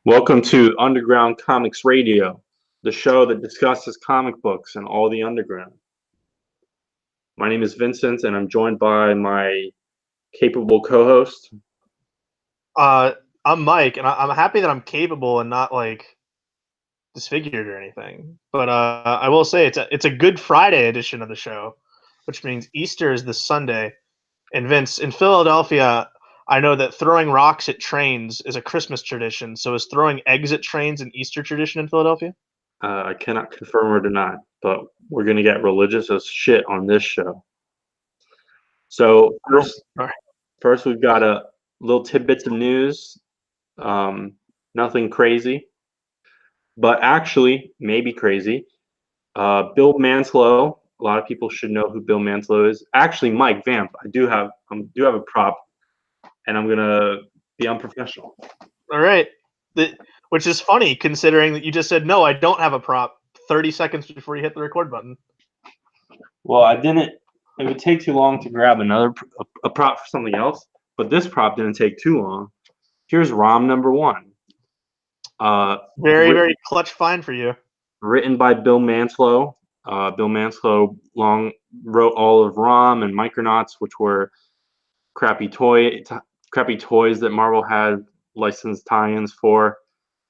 Welcome to Underground Comics Radio, the show that discusses comic books and all the underground. My name is Vincent, and I'm joined by my capable co-host. I'm Mike, and I'm happy that I'm capable and not disfigured or anything. But I will say it's a Good Friday edition of the show, which means Easter is this Sunday. And Vince, in Philadelphia, I know that throwing rocks at trains is a Christmas tradition. So is throwing eggs at trains an Easter tradition in Philadelphia? I cannot confirm or deny, but we're going to get religious as shit on this show. So first we've got a little tidbits of news. Nothing crazy, but actually maybe crazy. Bill Mantlo. A lot of people should know who Bill Mantlo is. Actually, Mike Vamp. I do have a prop, and I'm gonna be unprofessional. All right, which is funny considering that you just said no. I don't have a prop 30 seconds before you hit the record button. Well, I didn't. It would take too long to grab a prop for something else, but this prop didn't take too long. Here's ROM number 1. Very clutch find for you. Written by Bill Mantlo. Bill Mantlo wrote all of ROM and Micronauts, which were crappy toys that Marvel had licensed tie-ins for,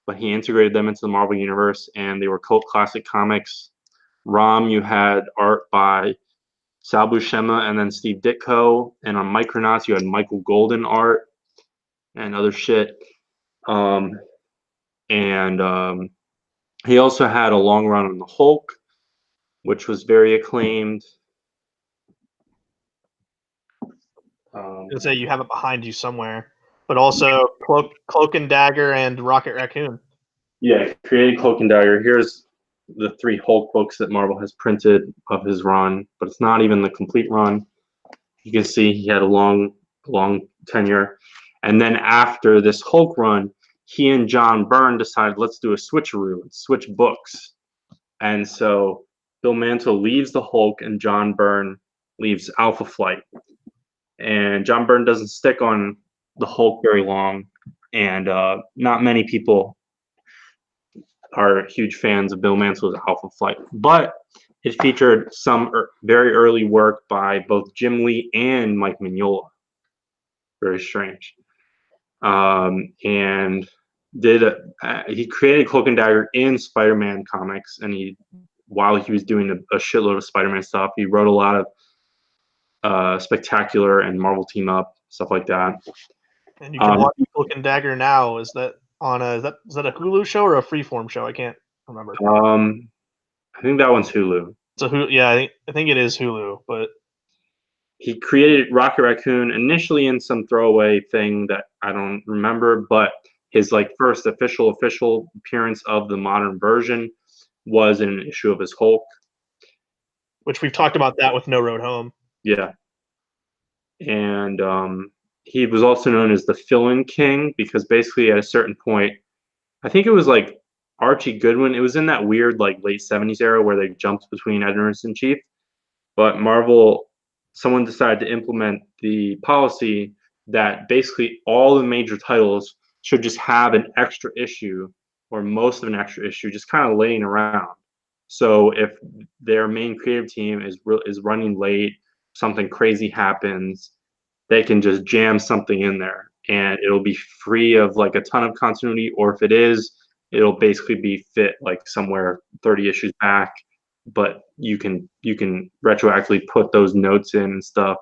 but he integrated them into the Marvel universe, and they were cult classic comics. ROM, you had art by Sal Buscema and then Steve Ditko, and on Micronauts you had Michael Golden art and other shit. He also had a long run on the Hulk, which was very acclaimed. I'll say you have it behind you somewhere, but also Cloak and Dagger and Rocket Raccoon. Yeah, created Cloak and Dagger. Here's the 3 Hulk books that Marvel has printed of his run, but it's not even the complete run. You can see he had a long tenure. And then after this Hulk run, he and John Byrne decided, let's do a switcheroo, switch books. And so Bill Mantlo leaves the Hulk and John Byrne leaves Alpha Flight. And John Byrne doesn't stick on the Hulk very long, and not many people are huge fans of Bill Mantlo's Alpha Flight. But it featured some very early work by both Jim Lee and Mike Mignola. Very strange. And he created Cloak and Dagger in Spider-Man comics, and while he was doing a shitload of Spider-Man stuff, he wrote a lot of Spectacular and Marvel Team Up, stuff like that. And you can watch Cloak and Dagger now. Is that on is that a Hulu show or a Freeform show? I can't remember. I think that one's Hulu. So yeah, I think it is Hulu, but he created Rocket Raccoon initially in some throwaway thing that I don't remember, but his first official appearance of the modern version was in an issue of his Hulk, which we've talked about that with No Road Home. Yeah, and he was also known as the fill-in king because basically at a certain point, I think it was Archie Goodwin. It was in that weird late 70s era where they jumped between editor-in-chief, but Marvel. Someone decided to implement the policy that basically all the major titles should just have an extra issue or most of an extra issue just kind of laying around. So if their main creative team is running late, something crazy happens, they can just jam something in there and it'll be free of a ton of continuity, or if it is, it'll basically be fit somewhere 30 issues back, but you can retroactively put those notes in and stuff.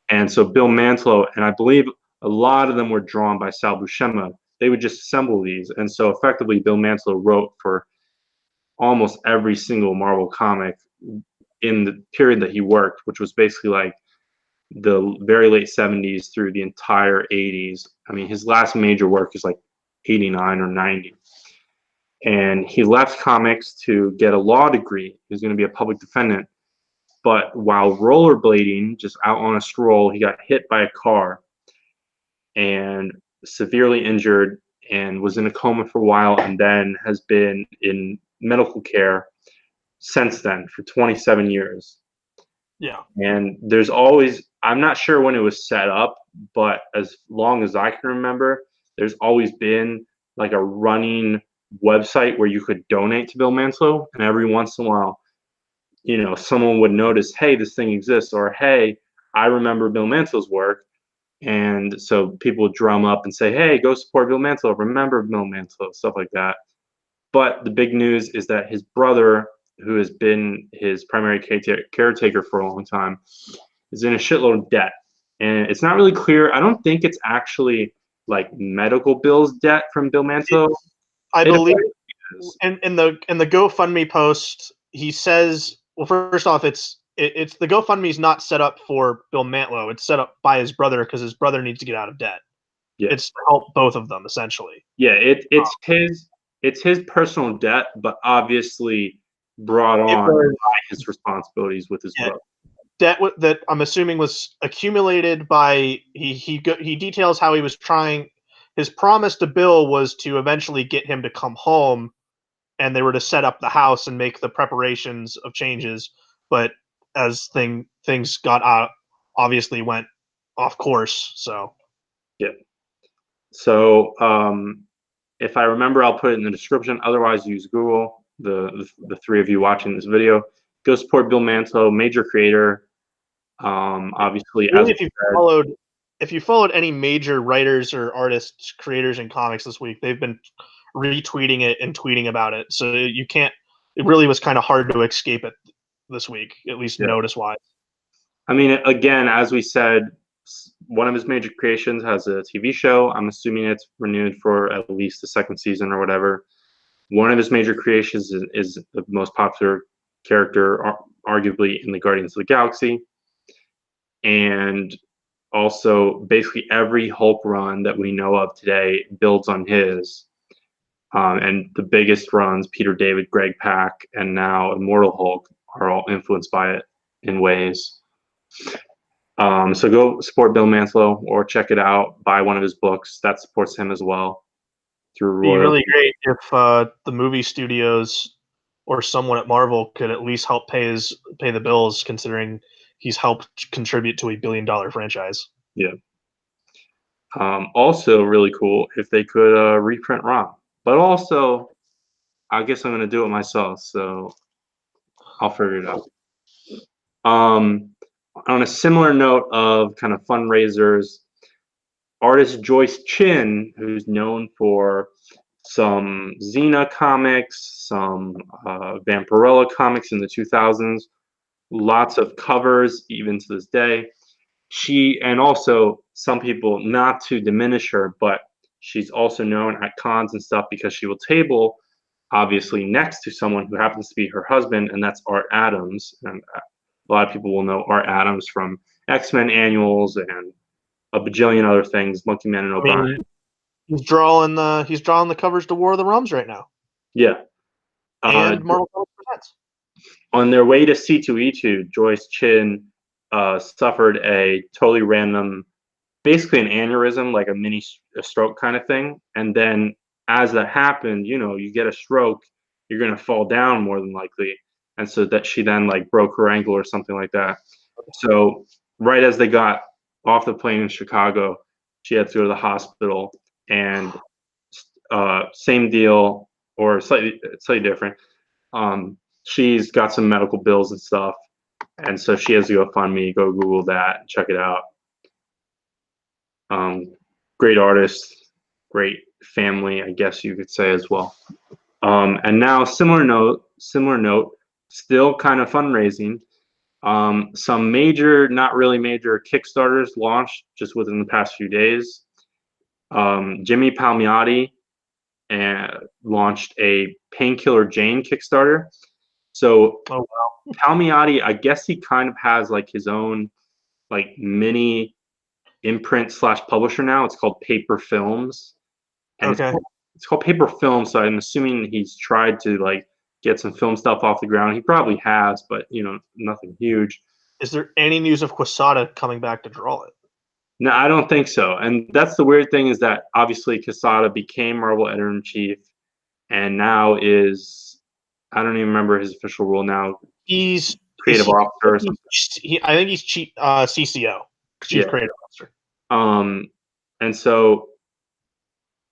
And so Bill Mantlo, and I believe a lot of them were drawn by Sal Buscema, they would just assemble these. And so effectively Bill Mantlo wrote for almost every single Marvel comic in the period that he worked, which was basically the very late 70s through the entire 80s. I mean, his last major work is 89 or 90. And he left comics to get a law degree. He was going to be a public defendant. But while rollerblading, just out on a stroll, he got hit by a car and severely injured and was in a coma for a while, and then has been in medical care since then for 27 years. Yeah. And there's always, I'm not sure when it was set up, but as long as I can remember, there's always been like a running website where you could donate to Bill Mantlo, and every once in a while, someone would notice, hey, this thing exists, or hey, I remember Bill Mantlo's work, and so people would drum up and say, hey, go support Bill Mantlo, remember Bill Mantlo, stuff like that. But the big news is that his brother, who has been his primary caretaker for a long time, is in a shitload of debt. And it's not really clear. I don't think it's actually like medical bills debt from Bill Mantlo. I It believe is. in the GoFundMe post, he says, well, first off, it's the GoFundMe's not set up for Bill Mantlo. It's set up by his brother because his brother needs to get out of debt. Yeah. It's to help both of them essentially. Yeah, it's his personal debt, but obviously brought It on was by his responsibilities with his yeah, brother. debt that I'm assuming was accumulated by he details how he was trying. His promise to Bill was to eventually get him to come home, and they were to set up the house and make the preparations of changes. But as things got out, obviously went off course. So Yeah. So if I remember, I'll put it in the description. Otherwise, use Google. The three of you watching this video, go support Bill Mantlo, major creator. Obviously, as really, we said, if you followed any major writers or artists, creators in comics this week, they've been retweeting it and tweeting about it. So you can't. It really was kind of hard to escape it this week, at least yeah. notice wise. I mean, again, as we said, one of his major creations has a TV show. I'm assuming it's renewed for at least the second season or whatever. One of his major creations is the most popular character, arguably, in the Guardians of the Galaxy. And also, basically every Hulk run that we know of today builds on his. And the biggest runs, Peter David, Greg Pak, and now Immortal Hulk, are all influenced by it in ways. So go support Bill Mantlo or check it out. Buy one of his books. That supports him as well through Be really royalties. great if the movie studios or someone at Marvel could at least help pay the bills, considering he's helped contribute to $1 billion franchise. Yeah. Also, really cool if they could reprint ROM. But also, I guess I'm going to do it myself, so I'll figure it out. On a similar note of kind of fundraisers, artist Joyce Chin, who's known for some Xena comics, some Vampirella comics in the 2000s, lots of covers even to this day. And also some people, not to diminish her, but she's also known at cons and stuff because she will table obviously next to someone who happens to be her husband, and that's Art Adams. And a lot of people will know Art Adams from X-Men annuals and a bajillion other things, Monkey Man and I O'Brien. mean, he's drawing the covers to War of the Realms right now, Yeah. Uh, and Marvel Comics Presents. on their way to C2E2, Joyce Chin suffered a totally random, basically an aneurysm, like a mini stroke kind of thing. And then as that happened, you get a stroke, you're going to fall down more than likely. And so that she then like broke her ankle or something like that. So right as they got off the plane in Chicago, she had to go to the hospital, and same deal or slightly different. She's got some medical bills and stuff, and so she has to go fund me. Go Google that, check it out. Great artist, great family, I guess you could say as well. And now, similar note, still kind of fundraising. Some major, not really major Kickstarters launched just within the past few days. Jimmy Palmiotti launched a Painkiller Jane Kickstarter. So Oh wow! Palmiotti, I guess he kind of has like his own like mini imprint slash publisher now. It's called Paper Films, and Okay, it's called Paper Films. So I'm assuming he's tried to like get some film stuff off the ground. He probably has, but nothing huge. is there any news of Quesada coming back to draw it? No, I don't think so. And that's the weird thing is that obviously Quesada became Marvel editor in chief, and now is, I don't even remember his official role now, He's is creative he? officer or something. I think he's chief CCO, Chief Yeah. Creative Officer. Um, and so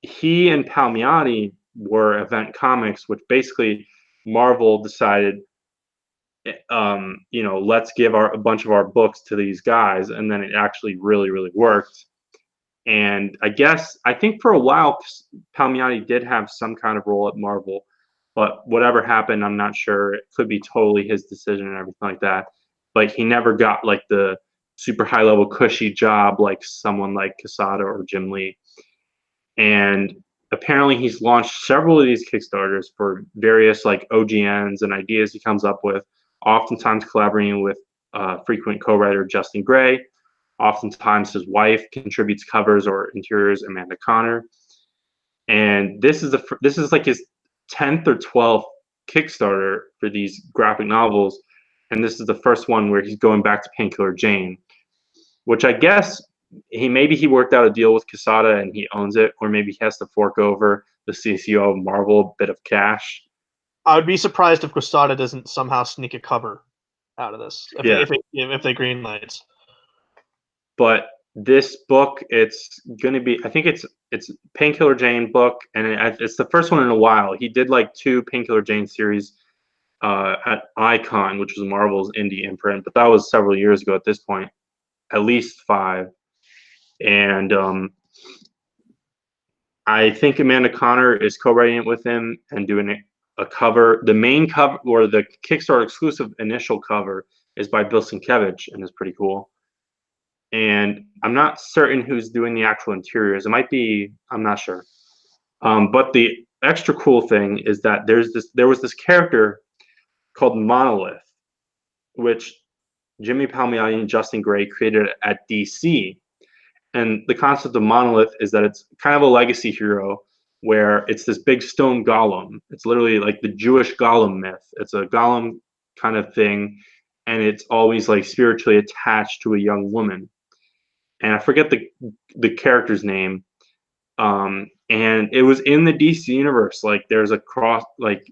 he and Palmiotti were Event Comics, which basically Marvel decided, let's give a bunch of our books to these guys, and then it actually really, really worked. And I think for a while, Palmiotti did have some kind of role at Marvel, but whatever happened, I'm not sure. It could be totally his decision and everything like that. But he never got like the super high level cushy job like someone like Quesada or Jim Lee. And apparently, he's launched several of these Kickstarters for various like OGNs and ideas he comes up with, oftentimes collaborating with frequent co-writer Justin Gray. Oftentimes, his wife contributes covers or interiors, Amanda Connor. And this is like his 10th or 12th Kickstarter for these graphic novels, and this is the first one where he's going back to Painkiller Jane, which I guess he worked out a deal with Quesada and he owns it, or maybe he has to fork over the CCO of Marvel a bit of cash. I would be surprised if Quesada doesn't somehow sneak a cover out of this Yeah, if they green lights. but this book, it's gonna be. I think it's Painkiller Jane book, and it's the first one in a while. He did like two Painkiller Jane series at Icon, which was Marvel's indie imprint, but that was several years ago at this point, at least 5. And I think Amanda Connor is co-writing it with him and doing a cover. The main cover, or the Kickstarter exclusive initial cover, is by Bill Sienkiewicz and is pretty cool. And I'm not certain who's doing the actual interiors. It might be, I'm not sure. But the extra cool thing is that there was this character called Monolith, which Jimmy Palmiotti and Justin Gray created at DC. And the concept of Monolith is that it's kind of a legacy hero where it's this big stone golem. It's literally like the Jewish golem myth. It's a golem kind of thing, and it's always like spiritually attached to a young woman. And I forget the character's name. And it was in the DC universe. Like there's a cross, like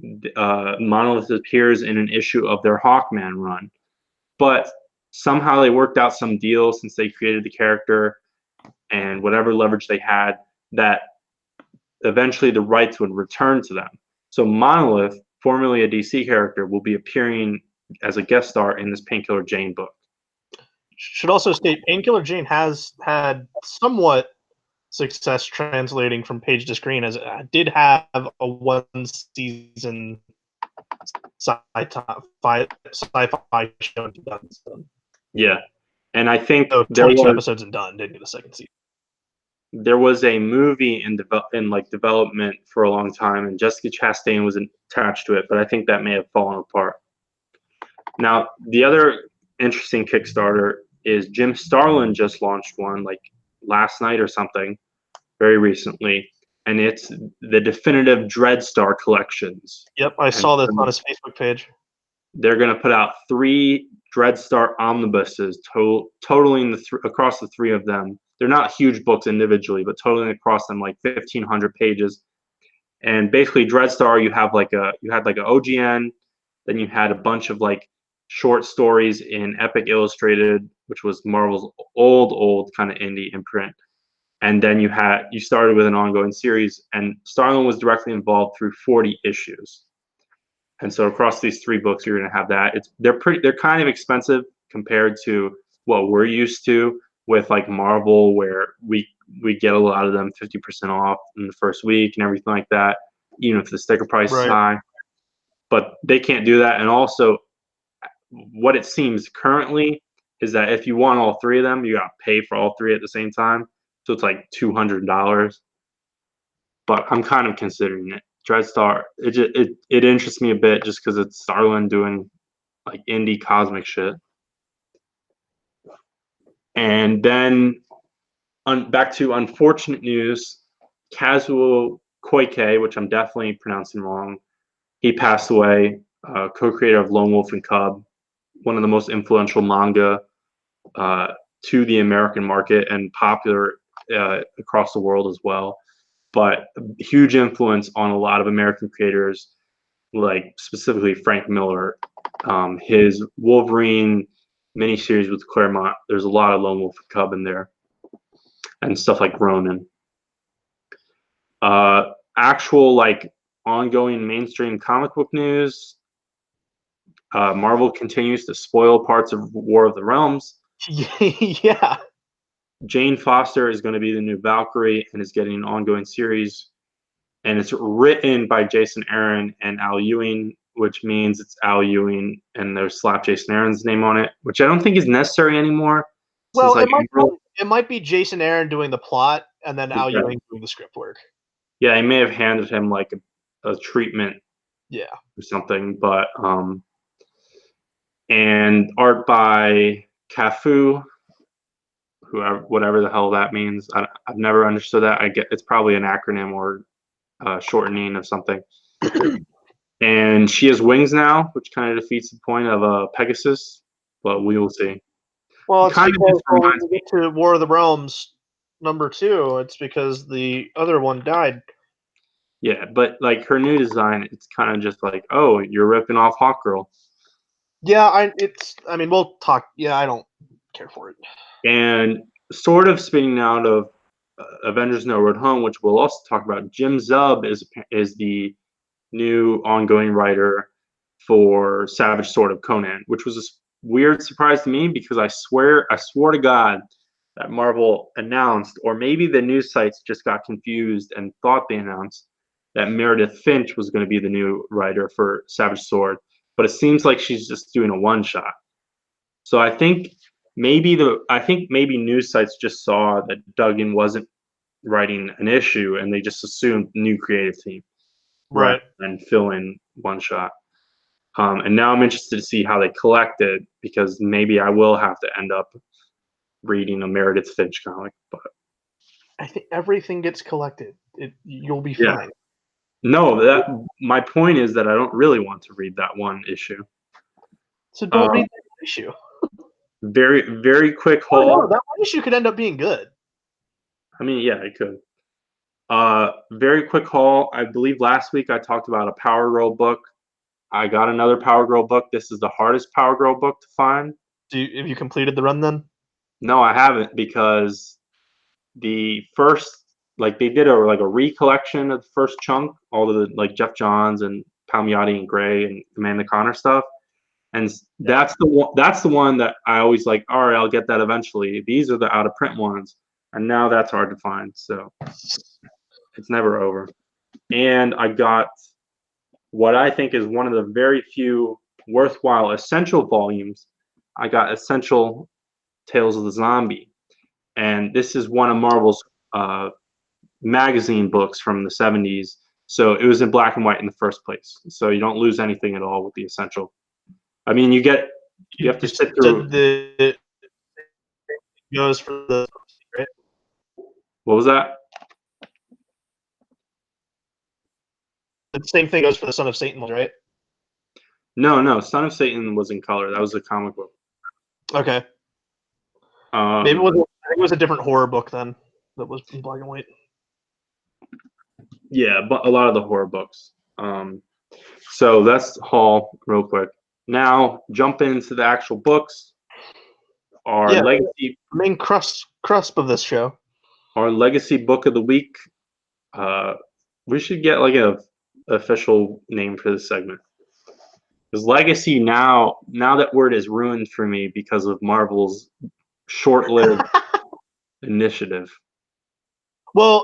Monolith appears in an issue of their Hawkman run, but somehow they worked out some deal since they created the character and whatever leverage they had, that eventually the rights would return to them. So Monolith, formerly a DC character, will be appearing as a guest star in this Painkiller Jane book. Should also state Painkiller Jane has had somewhat success translating from page to screen, as it did have a one season sci-fi show in 2007. Yeah, and I think So 22 episodes and done. Didn't get a second season. There was a movie in like development for a long time, and Jessica Chastain was attached to it, but I think that may have fallen apart. Now, the other interesting Kickstarter is Jim Starlin just launched one like last night or something, very recently, and it's the definitive Dreadstar collections. Yep, I saw this on his Facebook page. They're going to put out 3 Dreadstar omnibuses, totaling across the 3 of them. They're not huge books individually, but totaling across them like 1,500 pages. And basically, Dreadstar, you had like a OGN, then you had a bunch of like short stories in Epic Illustrated, which was Marvel's old kind of indie imprint. And then you started with an ongoing series, and Starlin was directly involved through 40 issues. And so across these 3 books, you're going to have that. They're kind of expensive compared to what we're used to with like Marvel, where we get a lot of them 50% off in the first week and everything like that, even if the sticker price is high. But they can't do that. And also, what it seems currently is that if you want all 3 of them, you got to pay for all 3 at the same time. So it's like $200. But I'm kind of considering it. Dreadstar, it interests me a bit just because it's Starlin doing like indie cosmic shit. And then back to unfortunate news, Kazuo Koike, which I'm definitely pronouncing wrong, he passed away, co-creator of Lone Wolf and Cub, one of the most influential manga to the American market and popular across the world as well. But huge influence on a lot of American creators, like specifically Frank Miller. His Wolverine miniseries with Claremont, there's a lot of Lone Wolf and Cub in there, and stuff like Ronin. Actual like ongoing mainstream comic book news. Marvel continues to spoil parts of War of the Realms. Yeah. Jane Foster is going to be the new Valkyrie and is getting an ongoing series. And it's written by Jason Aaron and Al Ewing, which means it's Al Ewing and they slap Jason Aaron's name on it, which I don't think is necessary anymore. Since Well, like it might be Jason Aaron doing the plot and then Al yeah, Ewing doing the script work. yeah, he may have handed him like a treatment Yeah. or something, but and art by Cafu, whoever, whatever the hell that means. I've never understood that. I get it's probably an acronym or shortening of something. And she has wings now, which kind of defeats the point of Pegasus, but we will see. Well, It it's kind of because just when reminds we me, get to War of the Realms #2, it's because the other one died. yeah, but like her new design, it's kind of just like, oh, you're ripping off Hawkgirl. Yeah, I mean, we'll talk. Yeah, I don't care for it. And sort of spinning out of Avengers No Road Home, which we'll also talk about, Jim Zub is the new ongoing writer for Savage Sword of Conan, which was a weird surprise to me because I swore to God that Marvel announced, or maybe the news sites just got confused and thought they announced that Meredith Finch was going to be the new writer for Savage Sword, but it seems like she's just doing a one shot. So I think maybe news sites just saw that Duggan wasn't writing an issue and they just assumed new creative team rather Right. than fill in one shot. And now I'm interested to see how they collect it because maybe I will have to end up reading a Meredith Finch comic. But I think everything gets collected. You'll be yeah, fine. no, that my point is that I don't really want to read that one issue. So don't Um, read that issue. very quick Oh no, haul. that one issue could end up being good. I mean, yeah, it could. Very quick haul. I believe last week I talked about a Power Girl book. I got another Power Girl book. This is the hardest Power Girl book to find. Have you completed the run then? No, I haven't because the first like they did a recollection of the first chunk, all the like Jeff Johns and Palmiotti and Gray and Amanda Connor stuff. And Yeah. that's the one that I always like, all right, I'll get that eventually. These are the out of print ones. And now that's hard to find. So it's never over. And I got what I think is one of the very few worthwhile essential volumes. I got Essential Tales of the Zombie. And this is one of Marvel's magazine books from the 70s. So it was in black and white in the first place. So you don't lose anything at all with the Essential. I mean, you have to You sit said through. the goes for the right? What was that? The same thing goes for the Son of Satan, right? No, Son of Satan was in color. That was a comic book. Okay. Maybe Um, it was. I think it was a different horror book then that was in black and white. yeah, but a lot of the horror books. So that's haul real quick. Now jump into the actual books. Our Yeah, legacy, the main crusp of this show. our legacy book of the week. Uh, we should get like a official name for this segment. Because legacy now that word is ruined for me because of Marvel's short-lived initiative. Well,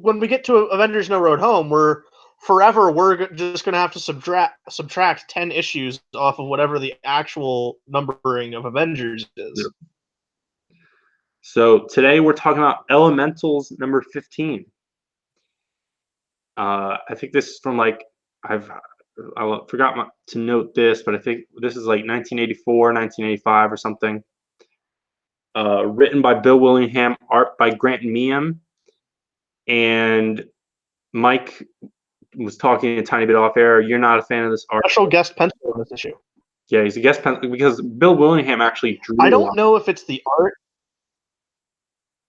when we get to Avengers: No Road Home, we're just going to have to subtract 10 issues off of whatever the actual numbering of Avengers is. Yep. So today we're talking about Elementals number 15. I think this is from like I forgot to note this, but I think this is like 1984, 1985 or something. Written by Bill Willingham, art by Grant Meehan, and Mike was talking a tiny bit off air. You're not a fan of this art. Special guest pencil in this issue. Yeah, he's a guest pen because Bill Willingham actually drew. I a don't lot. know if it's the art.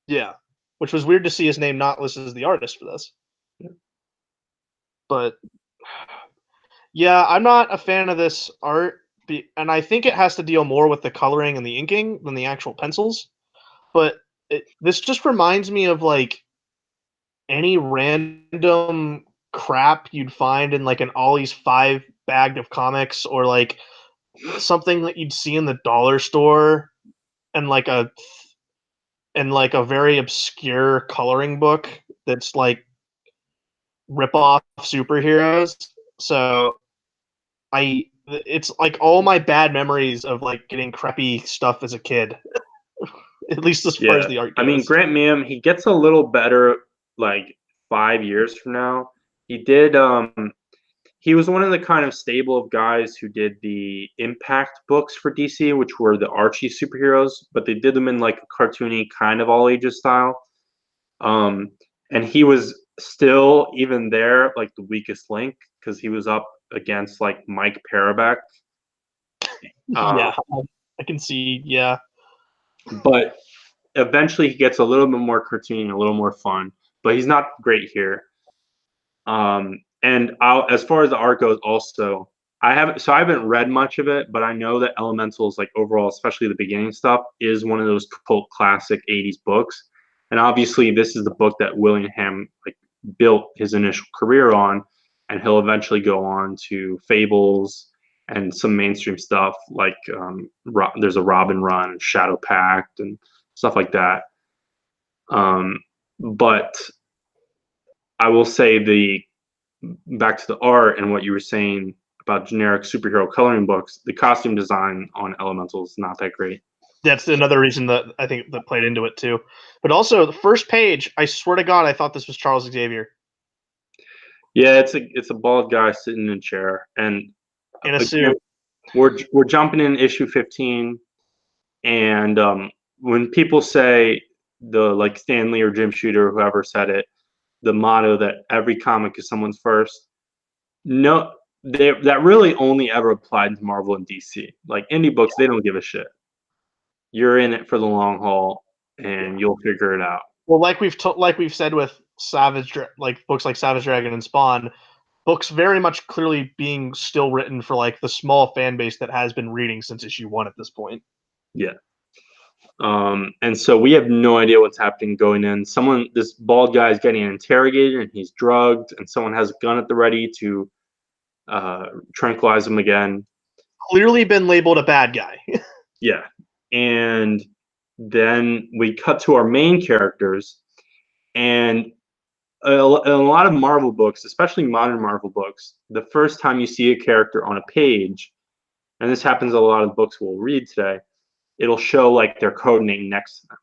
Yeah, which was weird to see his name not listed as the artist for this. Yeah. But yeah, I'm not a fan of this art, and I think it has to deal more with the coloring and the inking than the actual pencils. But this just reminds me of like any random crap you'd find in like an Ollie's 5 bag of comics, or like something that you'd see in the dollar store, and like a very obscure coloring book that's like rip off superheroes. So it's like all my bad memories of like getting crappy stuff as a kid, at least as far as Yeah. the art I mean, goes. Grant Mayhem, he gets a little better like 5 years from now. He was one of the kind of stable of guys who did the Impact books for DC, which were the Archie superheroes, but they did them in like a cartoony kind of all ages style. Um, and he was still even there like the weakest link because he was up against like Mike Parabeck. Uh, Yeah, I can see. Yeah, but eventually he gets a little bit more cartoony, a little more fun. But he's not great here. As far as the art goes, also I haven't read much of it, but I know that Elementals, like overall, especially the beginning stuff, is one of those cult classic '80s books. And obviously, this is the book that Willingham like built his initial career on, and he'll eventually go on to Fables and some mainstream stuff like there's a Robin Run, Shadow Pact, and stuff like that. Um, but I will say the back to the art and what you were saying about generic superhero coloring books, the costume design on Elemental is not that great. that's another reason that I think that played into it too. But also the first page, I swear to God, I thought this was Charles Xavier Yeah, it's a bald guy sitting in a chair, and in a again, suit. we're jumping in issue 15, and when people say the like Stan Lee or Jim Shooter or whoever said it, the motto that every comic is someone's first. No, that really only ever applied to Marvel and DC. Like indie books, they don't give a shit. You're in it for the long haul, Yeah. and you'll figure it out. Well, like we've said with like books like Savage Dragon and Spawn, books very much clearly being still written for like the small fan base that has been reading since issue 1 at this point. Yeah. And so we have no idea what's happening going in. This bald guy is getting interrogated, and he's drugged, and someone has a gun at the ready to tranquilize him again. Clearly been labeled a bad guy. Yeah. And then we cut to our main characters, and in a lot of Marvel books, especially modern Marvel books, the first time you see a character on a page, and this happens in a lot of books we'll read today, it'll show like their code name next to them.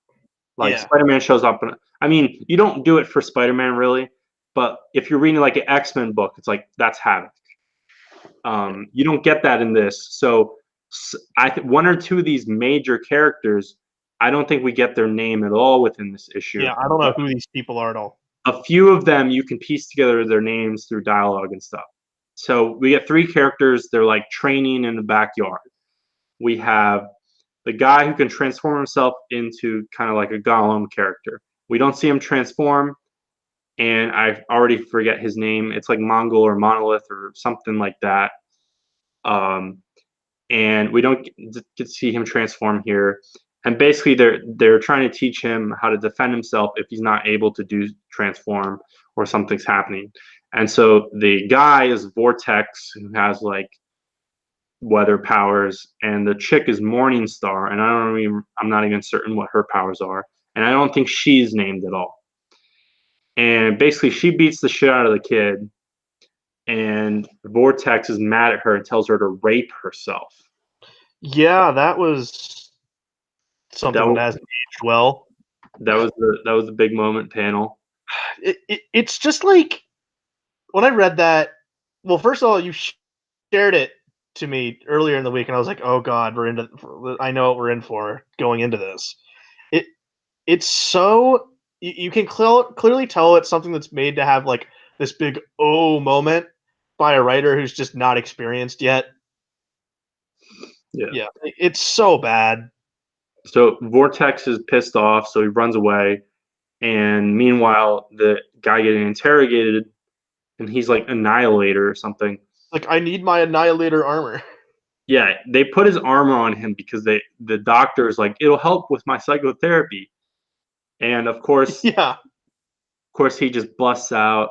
Like Yeah. Spider-Man shows up, I mean, you don't do it for Spider-Man really, but if you're reading like an X-Men book, it's like that's Havoc. You don't get that in this. So one or two of these major characters, I don't think we get their name at all within this issue. Yeah, I don't know who these people are at all. A few of them you can piece together their names through dialogue and stuff. So we get three characters. They're like training in the backyard. We have the guy who can transform himself into kind of like a golem character. We don't see him transform, and I already forget his name. It's like Mongol or Monolith or something like that. Um, and we don't get to see him transform here. And basically, they're trying to teach him how to defend himself if he's not able to do transform or something's happening. And so the guy is Vortex, who has like weather powers, and the chick is Morningstar, and I'm not even certain what her powers are, and I don't think she's named at all. And basically, she beats the shit out of the kid, and Vortex is mad at her and tells her to rape herself. Yeah, that was That something that was hasn't aged well. that was the big moment panel. It's just like when I read that. Well, first of all, you shared it to me earlier in the week, and I was like, "Oh God, I know what we're in for going into this." It it's so you can clearly tell it's something that's made to have like this big oh moment by a writer who's just not experienced yet. Yeah. Yeah, it's so bad. So Vortex is pissed off, so he runs away. And meanwhile, the guy getting interrogated, and he's like Annihilator or something. Like, I need my Annihilator armor. Yeah, they put his armor on him because the doctor is like, it'll help with my psychotherapy. And of course, Yeah, course, he just busts out,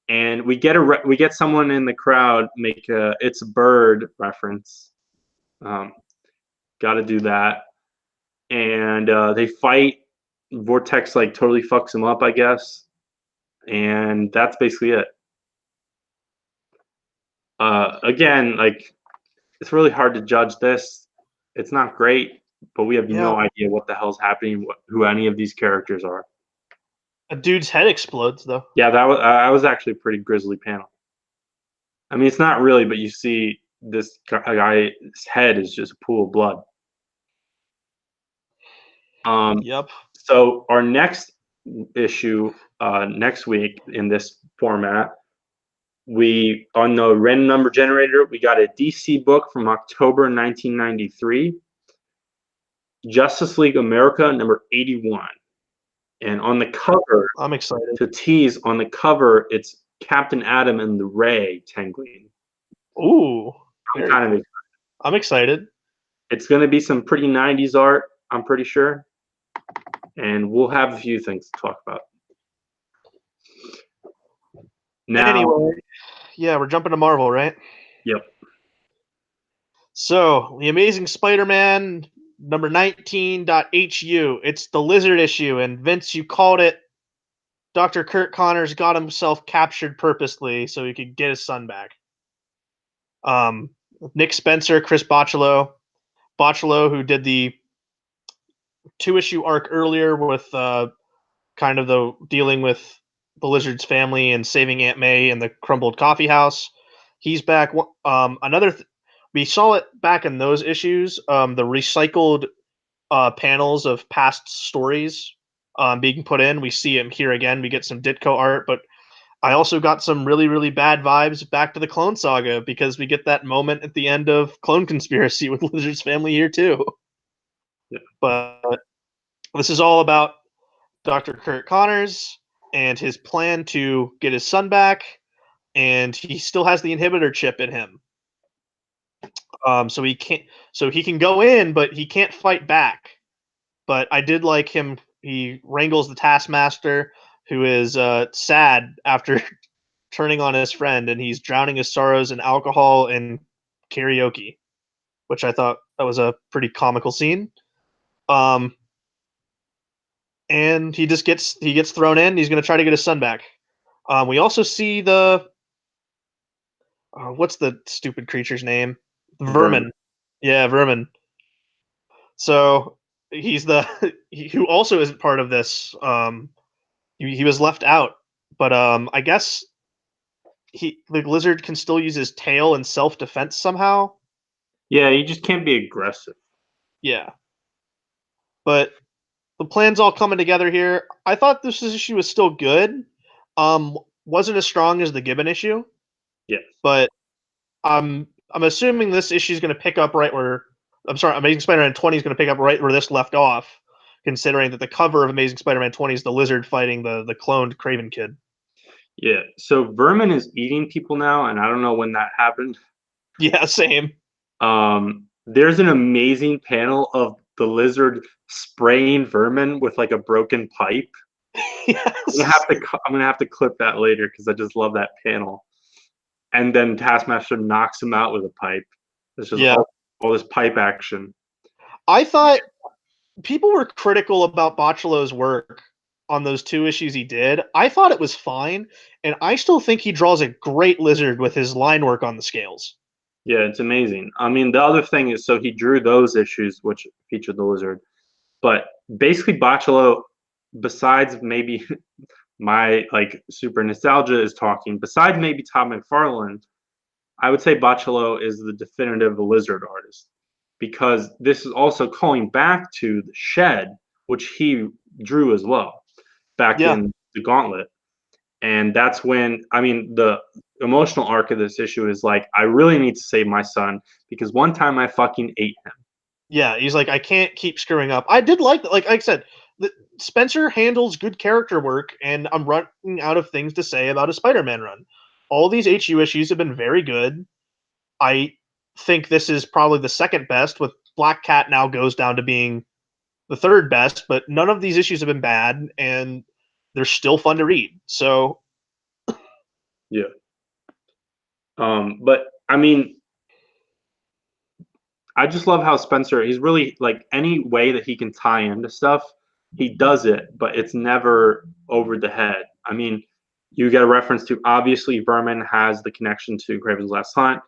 and we get someone in the crowd make a "It's a Bird" reference. Um, Got to do that, and they fight. Vortex like totally fucks him up, I guess, and that's basically it. Again, like it's really hard to judge this. It's not great, but we have Yeah, no idea what the hell's happening, who any of these characters are. a dude's head explodes though. Yeah, that was actually a pretty grisly panel. I mean, it's not really, but you see this guy's head is just a pool of blood. Um, Yep. so our next issue next week in this format, we on the random number generator, we got a DC book from October 1993, Justice League America number 81. And on the cover, I'm excited. to tease, on the cover, it's Captain Atom and the Ray tangling. Ooh, I'm very kind of cool. I'm excited. It's going to be some pretty 90s art, I'm pretty sure. And we'll have a few things to talk about. Now, Anyway, yeah, we're jumping to Marvel, right? yep. So, The Amazing Spider-Man number 19.HU. It's the Lizard issue, and Vince, you called it. Dr. Kurt Connors got himself captured purposely so he could get his son back. Nick Spencer, Chris Bocciolo, who did the 2-issue arc earlier with kind of the dealing with the Lizard's family and saving Aunt May and the crumbled coffee house. He's back. We saw it back in those issues. The recycled panels of past stories being put in. We see him here again. We get some Ditko art, but I also got some really, really bad vibes back to the Clone Saga because we get that moment at the end of Clone Conspiracy with Lizard's family here too. Yeah. But this is all about Dr. Kurt Connors and his plan to get his son back, and he still has the inhibitor chip in him. So he can't. So he can go in, but he can't fight back. But I did like him. He wrangles the Taskmaster, who is sad after turning on his friend, and he's drowning his sorrows in alcohol and karaoke, which I thought that was a pretty comical scene. Um, and he gets thrown in. He's going to try to get his son back. We also see the what's the stupid creature's name? Vermin. Vermin. Yeah, Vermin. So he's who also isn't part of this. He was left out, but I guess the lizard can still use his tail in self defense somehow. Yeah, you just can't be aggressive. Yeah, but the plan's all coming together here. I thought this issue was still good. Wasn't as strong as the Gibbon issue, Yes. but I'm assuming this issue is going to pick up right where Amazing Spider-Man 20 is going to pick up right where this left off, considering that the cover of Amazing Spider-Man 20 is the lizard fighting the cloned Craven kid. Yeah. So Vermin is eating people now, and I don't know when that happened. Yeah, same. There's an amazing panel of the lizard spraying Vermin with like a broken pipe. Yes. I'm gonna have to clip that later because I just love that panel. And then Taskmaster knocks him out with a pipe. It's just Yeah. all this pipe action. I thought people were critical about Bocciolo's work on those 2 issues he did. I thought it was fine, and I still think he draws a great lizard with his line work on the scales. Yeah, it's amazing. I mean, the other thing is, so he drew those issues which featured the lizard, but basically Bocciolo, besides maybe my like super nostalgia is talking, besides maybe Todd McFarlane, I would say Bocciolo is the definitive lizard artist because this is also calling back to the Shed, which he drew as well back Yeah. in the Gauntlet. And that's when, I mean, the emotional arc of this issue is like, I really need to save my son because one time I fucking ate him. Yeah, he's like, I can't keep screwing up. I did like I said, Spencer handles good character work, and I'm running out of things to say about a Spider-Man run. All these HU issues have been very good. I think this is probably the second best, with Black Cat now goes down to being the third best, but none of these issues have been bad, and they're still fun to read. So Yeah. But I mean, I just love how Spencer, he's really like any way that he can tie into stuff, he does it, but it's never over the head. I mean, you get a reference to obviously Vermin has the connection to Craven's Last Hunt,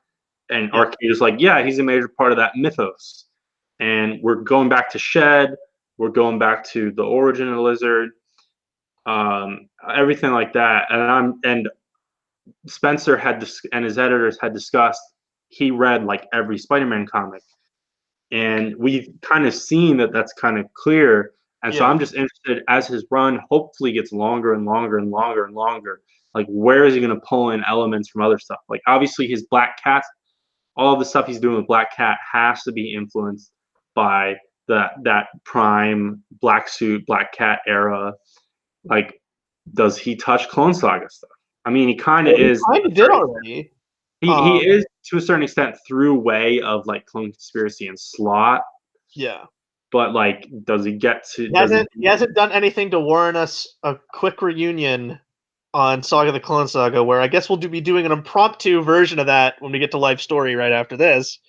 and yeah, Arcade is like, yeah, he's a major part of that mythos. And we're going back to Shed, we're going back to the origin of the lizard, everything like that. And Spencer and his editors had discussed he read like every Spider-Man comic, and we've kind of seen that that's kind of clear. And so yeah. I'm just interested as his run hopefully gets longer and longer and longer and longer. Like, where is he going to pull in elements from other stuff? Like, obviously, his Black Cat, all of the stuff he's doing with Black Cat has to be influenced by that prime Black Suit, Black Cat era. Like, does he touch Clone Saga stuff? I mean, he kind of Well, he is. kind of did already. He Um, is to a certain extent through way of like Clone Conspiracy and Slot, yeah. but like, does he get to? He Does he? hasn't done anything to warrant us a quick reunion on Saga the Clone Saga, where I guess we'll be doing an impromptu version of that when we get to Life Story right after this.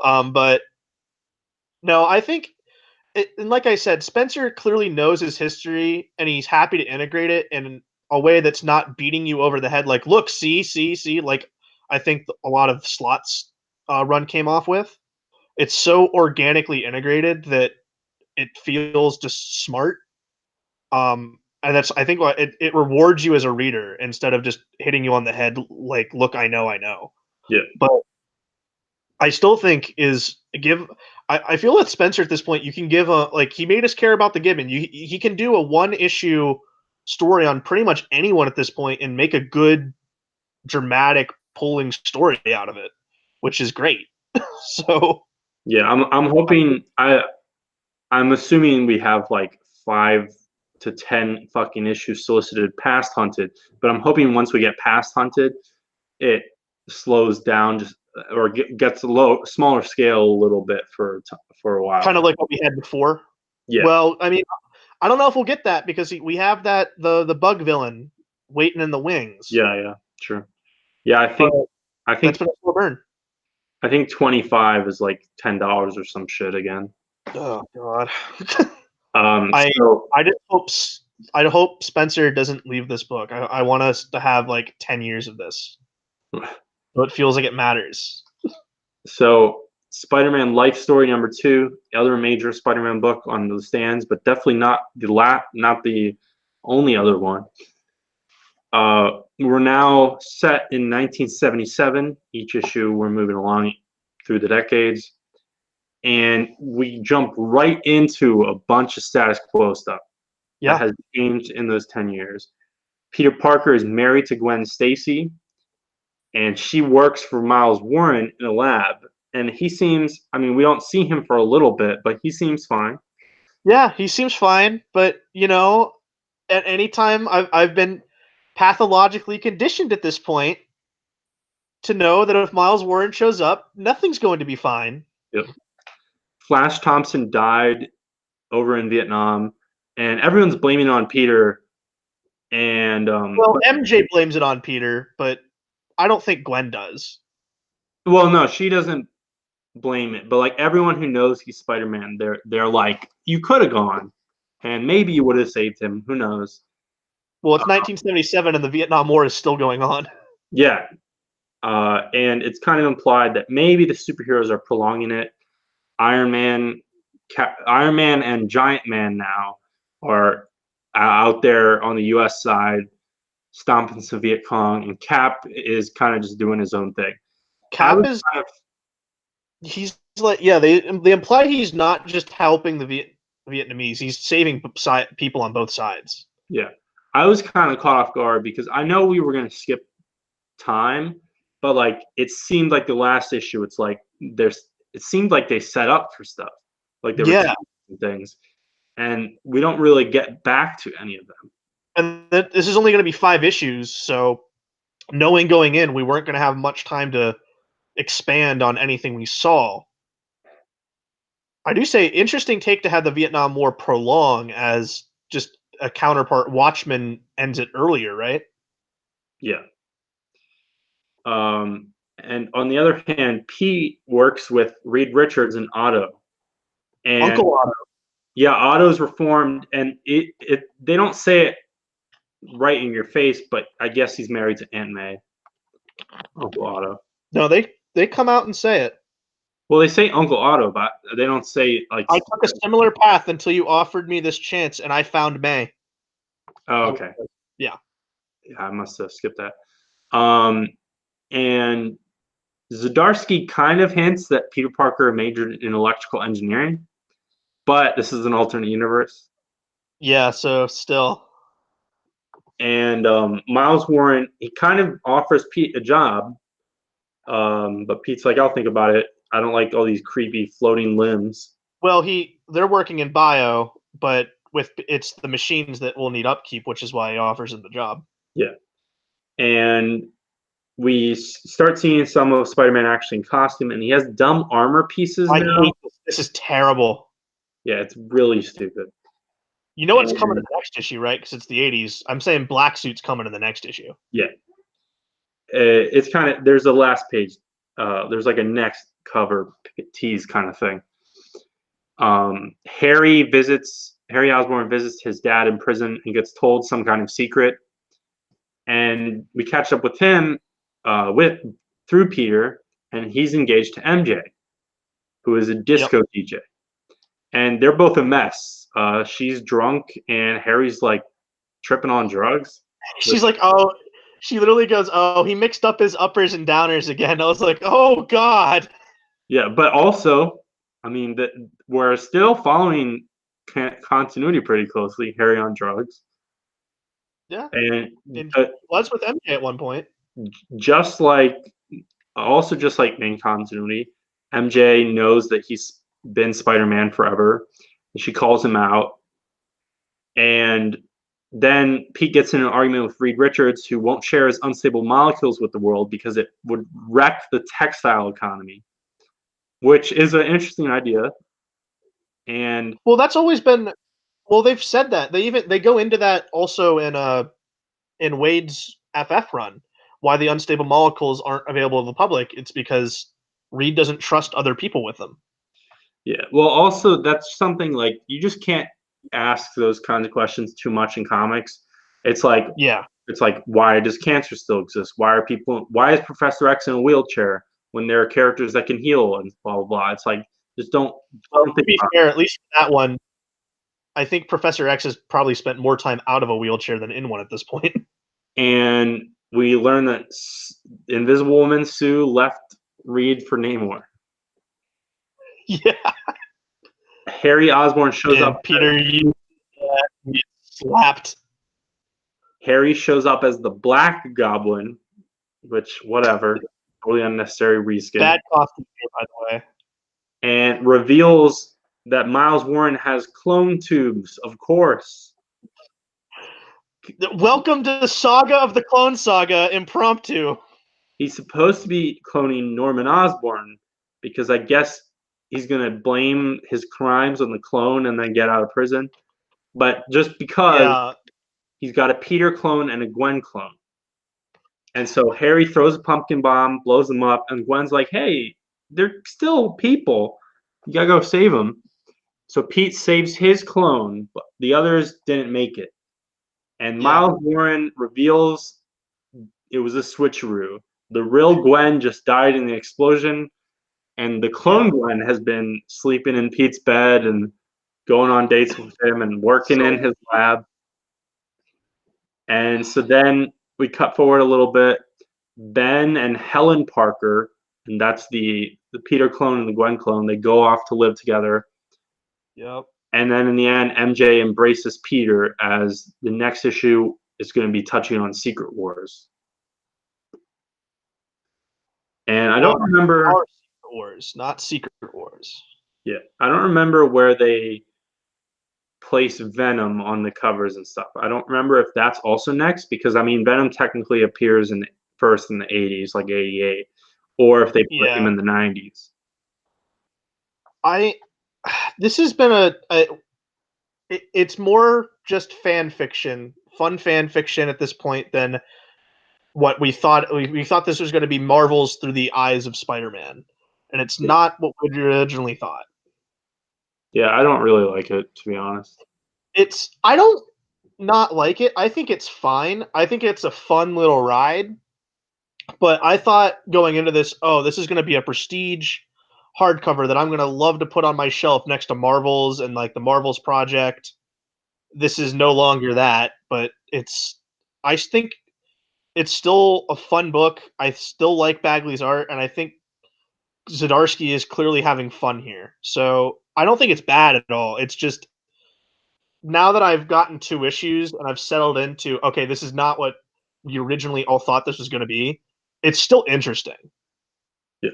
But no, I think, and like I said, Spencer clearly knows his history, and he's happy to integrate it in a way that's not beating you over the head. Like, look, see. Like, I think a lot of Slots run came off with. It's so organically integrated that it feels just smart. And that's, I think, what it rewards you as a reader instead of just hitting you on the head like, look, I know. Yeah, But I still think is give. I feel that Spencer at this point, you can give a, like, he made us care about the Gibbon. He can do a one issue story on pretty much anyone at this point and make a good dramatic pulling story out of it, which is great. So yeah. I'm hoping. I'm assuming we have like 5 to 10 fucking issues solicited past Hunted, but I'm hoping once we get past Hunted, it slows down just or gets a smaller scale a little bit for a while. kind of like what we had before. Yeah, Well, I mean, I don't know if we'll get that because we have that the bug villain waiting in the wings, yeah, sure. Yeah, but I that's think been a slow burn. I think 25 is like $10 or some shit again. Oh God. I So I just hope I hope Spencer doesn't leave this book. I want us to have like 10 years of this, so it feels like it matters. so Spider-Man Life Story #2, the other major Spider-Man book on the stands, but definitely not the only other one. We're now set in 1977. Each issue, we're moving along through the decades, and we jump right into a bunch of status quo stuff that Yeah, has changed in those 10 years. Peter Parker is married to Gwen Stacy, and she works for Miles Warren in a lab. And he seems, I mean, we don't see him for a little bit, but he seems fine. yeah, he seems fine, but at any time I've been pathologically conditioned at this point to know that if Miles Warren shows up, nothing's going to be fine. Yep. Flash Thompson died over in Vietnam, and everyone's blaming it on Peter. And Well, MJ blames it on Peter, but I don't think Gwen does. well, no, she doesn't blame it, but like everyone who knows he's Spider-Man, they're like, you could have gone, and maybe you would have saved him. Who knows? Well, it's 1977 and the Vietnam War is still going on. Yeah, and it's kind of implied that maybe the superheroes are prolonging it. Iron Man, Iron Man, and Giant Man now are out there on the U.S. side stomping some Viet Cong, and Cap is kind of just doing his own thing. I Cap was is kind of he's like, yeah, they imply he's not just helping the Vietnamese, he's saving people on both sides. yeah, I was kind of caught off guard because I know we were gonna skip time, but like it seemed like the last issue, it's like it seemed like they set up for stuff, like they were Yeah, teasing things, and we don't really get back to any of them. and this is only going to be 5 issues, so knowing going in we weren't going to have much time to expand on anything we saw. I do say interesting take to have the Vietnam War prolong as just a counterpart, Watchmen, ends it earlier, right? Yeah. And on the other hand, Pete works with Reed Richards and Otto. And Uncle Otto. yeah, Otto's reformed, and they don't say it right in your face, but I guess he's married to Aunt May, Uncle Otto. No, they come out and say it. Well, they say Uncle Otto, but they don't say like. I took a similar path until you offered me this chance, and I found May. Oh, okay. Yeah. Yeah, I must have skipped that. And Zdarsky kind of hints that Peter Parker majored in electrical engineering, but this is an alternate universe. Yeah, so still. And Miles Warren, he kind of offers Pete a job, but Pete's like, "I'll think about it. I don't like all these creepy floating limbs." Well, they're working in bio, but it's the machines that will need upkeep, which is why he offers him the job. Yeah, and we start seeing some of Spider-Man actually in costume, and he has dumb armor pieces I now. hate this. This is terrible. Yeah, it's really stupid. You know what's coming in And the next issue, right? Because it's the '80s. I'm saying Black Suit's coming in the next issue. yeah, it's kind of there's a last page. There's like a next cover tease kind of thing. Harry Osborn visits his dad in prison and gets told some kind of secret, and we catch up with him with through Peter, and he's engaged to MJ, who is a Yep. disco DJ, and they're both a mess. She's drunk, and Harry's like tripping on drugs. She's like, oh, she literally goes, oh, he mixed up his uppers and downers again. I was like, oh God. Yeah, but also, I mean, we're still following continuity pretty closely. Harry on drugs, Yeah, and and uh, he was with MJ at one point. just like also just like main continuity, MJ knows that he's been Spider-Man forever. And she calls him out, and then Pete gets in an argument with Reed Richards, who won't share his unstable molecules with the world because it would wreck the textile economy, which is an interesting idea. And Well, that's always been. Well, they've said that they go into that also in Wade's FF run. Why the unstable molecules aren't available to the public? It's because Reed doesn't trust other people with them. yeah, well, also that's something like you just can't ask those kinds of questions too much in comics. It's like Yeah. it's like why does cancer still exist? Why is Professor X in a wheelchair when there are characters that can heal and blah blah blah. It's like just Well, don't to think be about fair, at least in that one, I think Professor X has probably spent more time out of a wheelchair than in one at this point. it. And we learn that Invisible Woman Sue left Reed for Namor. Yeah. Harry Osborn shows up. And Peter, you get slapped. Harry shows up as the Black Goblin, which whatever, totally unnecessary reskin. Bad costume here, by the way. And reveals that Miles Warren has clone tubes, of course. Welcome to the Saga of the Clone Saga impromptu. He's supposed to be cloning Norman Osborn because I guess he's going to blame his crimes on the clone and then get out of prison. But just because he's got a Peter clone and a Gwen clone. And so Harry throws a pumpkin bomb, blows them up, and Gwen's like, hey, they're still people. You gotta go save them. So Pete saves his clone, but the others didn't make it. And Miles Warren reveals it was a switcheroo. The real Gwen just died in the explosion, and the clone Gwen has been sleeping in Pete's bed and going on dates with him and working in his lab. And so then we cut forward a little bit. Ben and Helen Parker, and that's the Peter clone and the Gwen clone, they go off to live together. Yep. And then in the end, MJ embraces Peter as the next issue is going to be touching on Secret Wars. And I don't remember. Secret Wars, not Secret Wars. Yeah, I don't remember where they place Venom on the covers and stuff. I don't remember if that's also next because I mean Venom technically appears first in the 80s, like 88, or if they put him in the 90s. This has been it's more just fan fiction, fun fan fiction at this point than what we thought. We thought this was going to be Marvel's through the eyes of Spider-Man, and it's Yeah. not what we originally thought. Yeah, I don't really like it, to be honest. It's I don't not like it. I think it's fine. I think it's a fun little ride. But I thought going into this, oh, this is going to be a prestige hardcover that I'm going to love to put on my shelf next to Marvels and like the Marvels project. This is no longer that, but I think it's still a fun book. I still like Bagley's art, and I think Zdarsky is clearly having fun here. So I don't think it's bad at all. It's just now that I've gotten 2 issues and I've settled into, okay, this is not what we originally all thought this was going to be. It's still interesting. Yeah.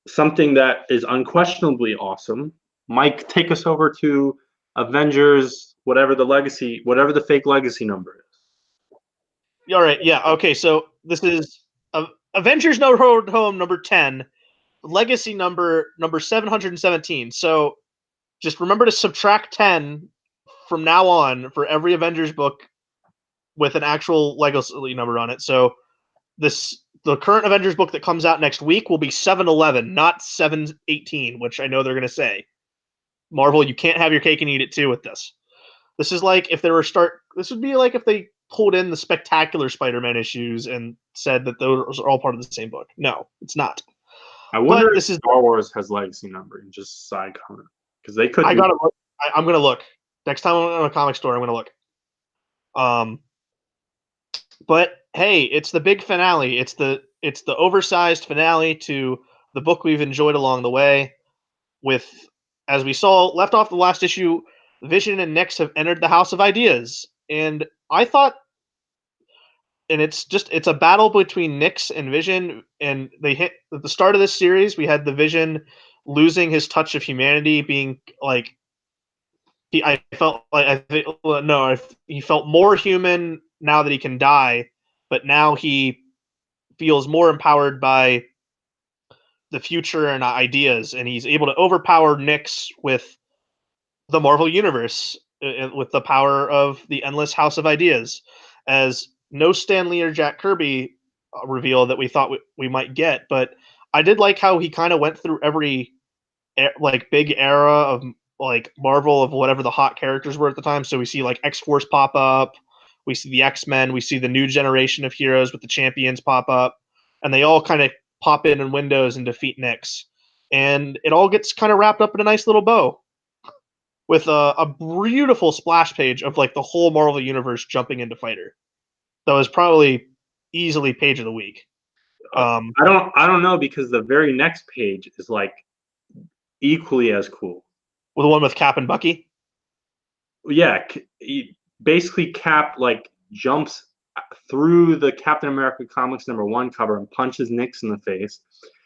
Something that is unquestionably awesome. Mike, take us over to Avengers, whatever the fake legacy number is. All right, yeah, okay. So this is Avengers No Road Home number 10, Legacy number 717. So just remember to subtract 10 from now on for every Avengers book with an actual legacy number on it. So the current Avengers book that comes out next week will be 711, not 718, which I know they're going to say. Marvel, you can't have your cake and eat it too with this. This is like if they were start. This would be like if they pulled in the Spectacular Spider-Man issues and said that those are all part of the same book. No, it's not. I wonder But if this is. Star Wars has legacy numbering, just side comment, because they could I do. gotta look. I'm gonna look next time I'm in a comic store. I'm gonna look. Um, but hey, it's the big finale. It's the oversized finale to the book we've enjoyed along the way. With as we saw left off the last issue, Vision and Nyx have entered the House of Ideas, and I thought and it's a battle between Nyx and Vision, and they hit at the start of this series. We had the Vision losing his touch of humanity, being like I felt like I think well, no, he felt more human now that he can die, but now he feels more empowered by the future and ideas, and he's able to overpower Nyx with the Marvel Universe, with the power of the endless House of Ideas, as no Stan Lee or Jack Kirby reveal that we thought we might get. But I did like how he kind of went through every like big era of like Marvel of whatever the hot characters were at the time. So we see like X Force pop up, we see the X Men, we see the new generation of heroes with the champions pop up, and they all kind of pop in windows and defeat Nyx, and it all gets kind of wrapped up in a nice little bow with a beautiful splash page of like the whole Marvel universe jumping into fighter. That was probably easily page of the week. Um, I don't know because the very next page is like equally as cool. with the one with Cap and Bucky. Yeah, basically Cap like jumps through the Captain America Comics #1 cover and punches Nyx in the face.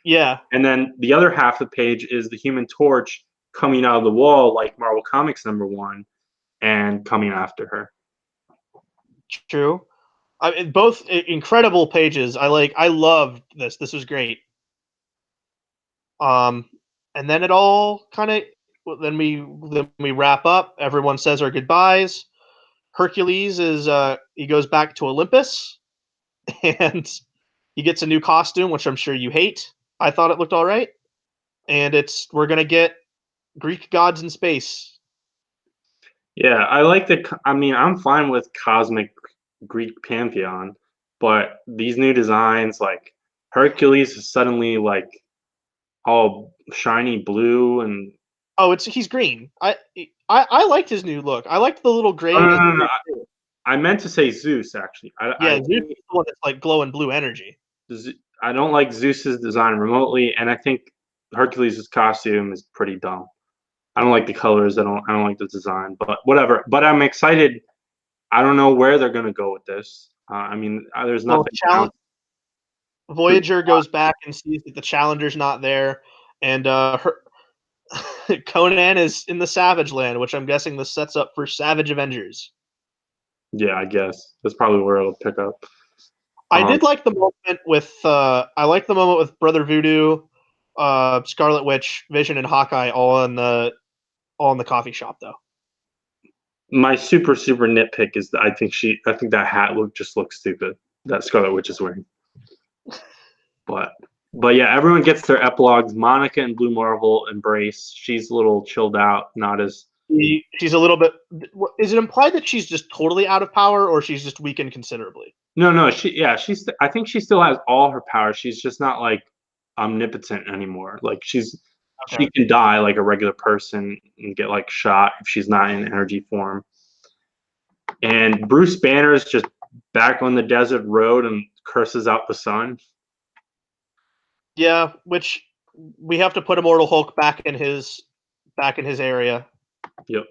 Yeah, And then the other half of the page is the Human Torch coming out of the wall like Marvel Comics #1 and coming after her. true. I mean, both incredible pages. I loved this. This was great. Um, and then it all kind of then we wrap up. Everyone says our goodbyes. Hercules is he goes back to Olympus and he gets a new costume, which I'm sure you hate. I thought it looked all right, and we're gonna get Greek gods in space. Yeah, I like the. I mean, I'm fine with cosmic Greek pantheon, but these new designs, like Hercules, is suddenly like all shiny blue, and Oh, he's green. I liked his new look. I liked the little gray no, in no, his no, no, beard too. I meant to say Zeus actually. Yeah, Zeus is the one that's like glowing blue energy. I don't like Zeus's design remotely, and I think Hercules' costume is pretty dumb. I don't like the colors. I don't like the design, but whatever. But I'm excited. I don't know where they're gonna go with this. I mean, there's Well, nothing announced. Voyager goes back and sees that the Challenger's not there, and Conan is in the Savage Land, which I'm guessing this sets up for Savage Avengers. Yeah, I guess that's probably where it'll pick up. I Um, did like the moment with I like the moment with Brother Voodoo, Scarlet Witch, Vision, and Hawkeye all in the coffee shop though. My super nitpick is that I think that hat looks stupid that Scarlet Witch is wearing. But yeah, everyone gets their epilogues. Monica and Blue Marvel embrace. She's a little chilled out, not as She's a little bit. Is it implied that she's just totally out of power, or she's just weakened considerably? no. She's I think she still has all her powers. She's just not like omnipotent anymore. Like Okay. she can die like a regular person and get like shot if she's not in energy form. And Bruce Banner is just back on the desert road and curses out the sun. Yeah, which we have to put Immortal Hulk back in his area. Yep.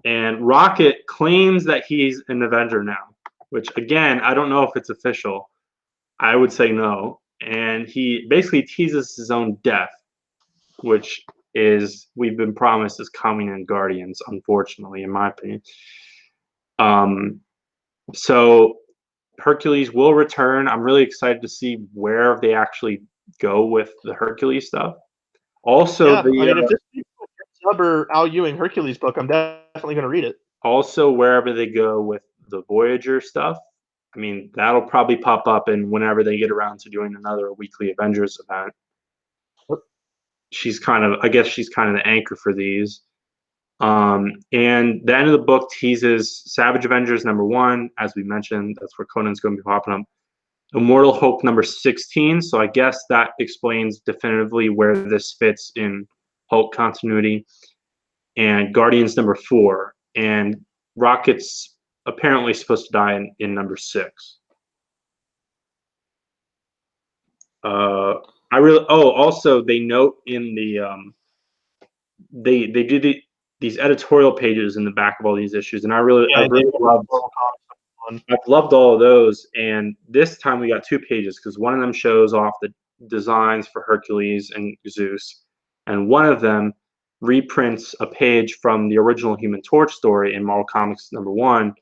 And Rocket claims that he's an Avenger now, which again, I don't know if it's official. I would say no. And he basically teases his own death, which is we've been promised is coming in Guardians, unfortunately, in my opinion. Um, so Hercules will return. I'm really excited to see where they actually go with the Hercules stuff. Also, Yeah, I mean, if this is Sub or Al Ewing Hercules book, I'm definitely going to read it. also wherever they go with the Voyager stuff. I mean, that'll probably pop up, and whenever they get around to doing another weekly Avengers event, I guess she's kind of the anchor for these. And the end of the book teases Savage Avengers #1, as we mentioned. That's where Conan's going to be popping up. Immortal Hulk #16. So I guess that explains definitively where this fits in Hulk continuity. And Guardians #4. And Rocket's apparently supposed to die in #6. I really. Oh, also they note in the they do these editorial pages in the back of all these issues, and Yeah, I've loved all of those. And this time we got 2 pages because one of them shows off the designs for Hercules and Zeus, and one of them reprints a page from the original Human Torch story in Marvel Comics #1.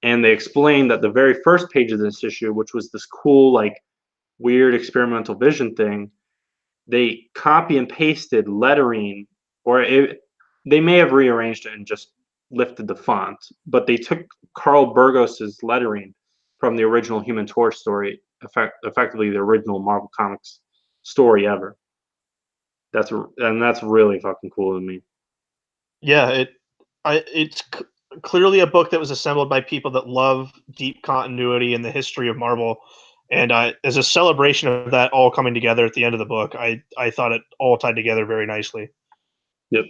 And they explain that the very first page of this issue, which was this cool, like, weird experimental vision thing, they copy and pasted lettering, or they may have rearranged it and just lifted the font, but they took Carl Burgos's lettering from the original Human Torch story, effectively the original Marvel Comics story ever. That's really fucking cool to me. Yeah, it's clearly a book that was assembled by people that love deep continuity in the history of Marvel, and as a celebration of that all coming together at the end of the book, I thought it all tied together very nicely. Yep.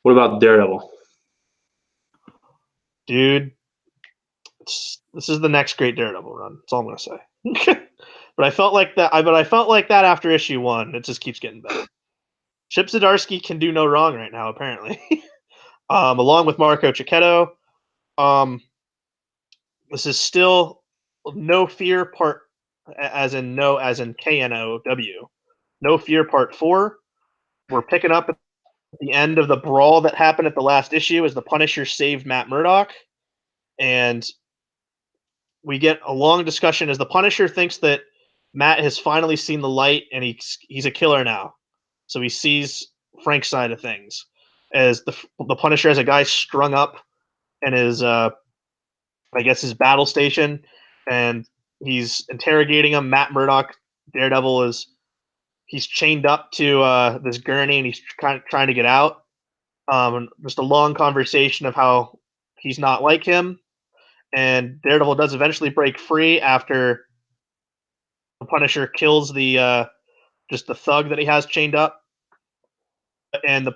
What about Daredevil? Dude, this is the next great Daredevil run. That's all I'm gonna say. But I felt like that. I felt like that after issue 1. It just keeps getting better. Chip Zdarsky can do no wrong right now, apparently. Along with Marco Cicchetto. This is still No Fear Part, as in no, as in KNOW. No Fear Part 4. We're picking up at the end of the brawl that happened at the last issue as the Punisher saved Matt Murdock. And we get a long discussion as the Punisher thinks that Matt has finally seen the light and he's a killer now. So he sees Frank's side of things. As the Punisher has a guy strung up in his I guess his battle station, and he's interrogating him. Matt Murdock, Daredevil, he's chained up to this gurney, and he's kind of trying to get out. Just a long conversation of how he's not like him, and Daredevil does eventually break free after the Punisher kills the just the thug that he has chained up, and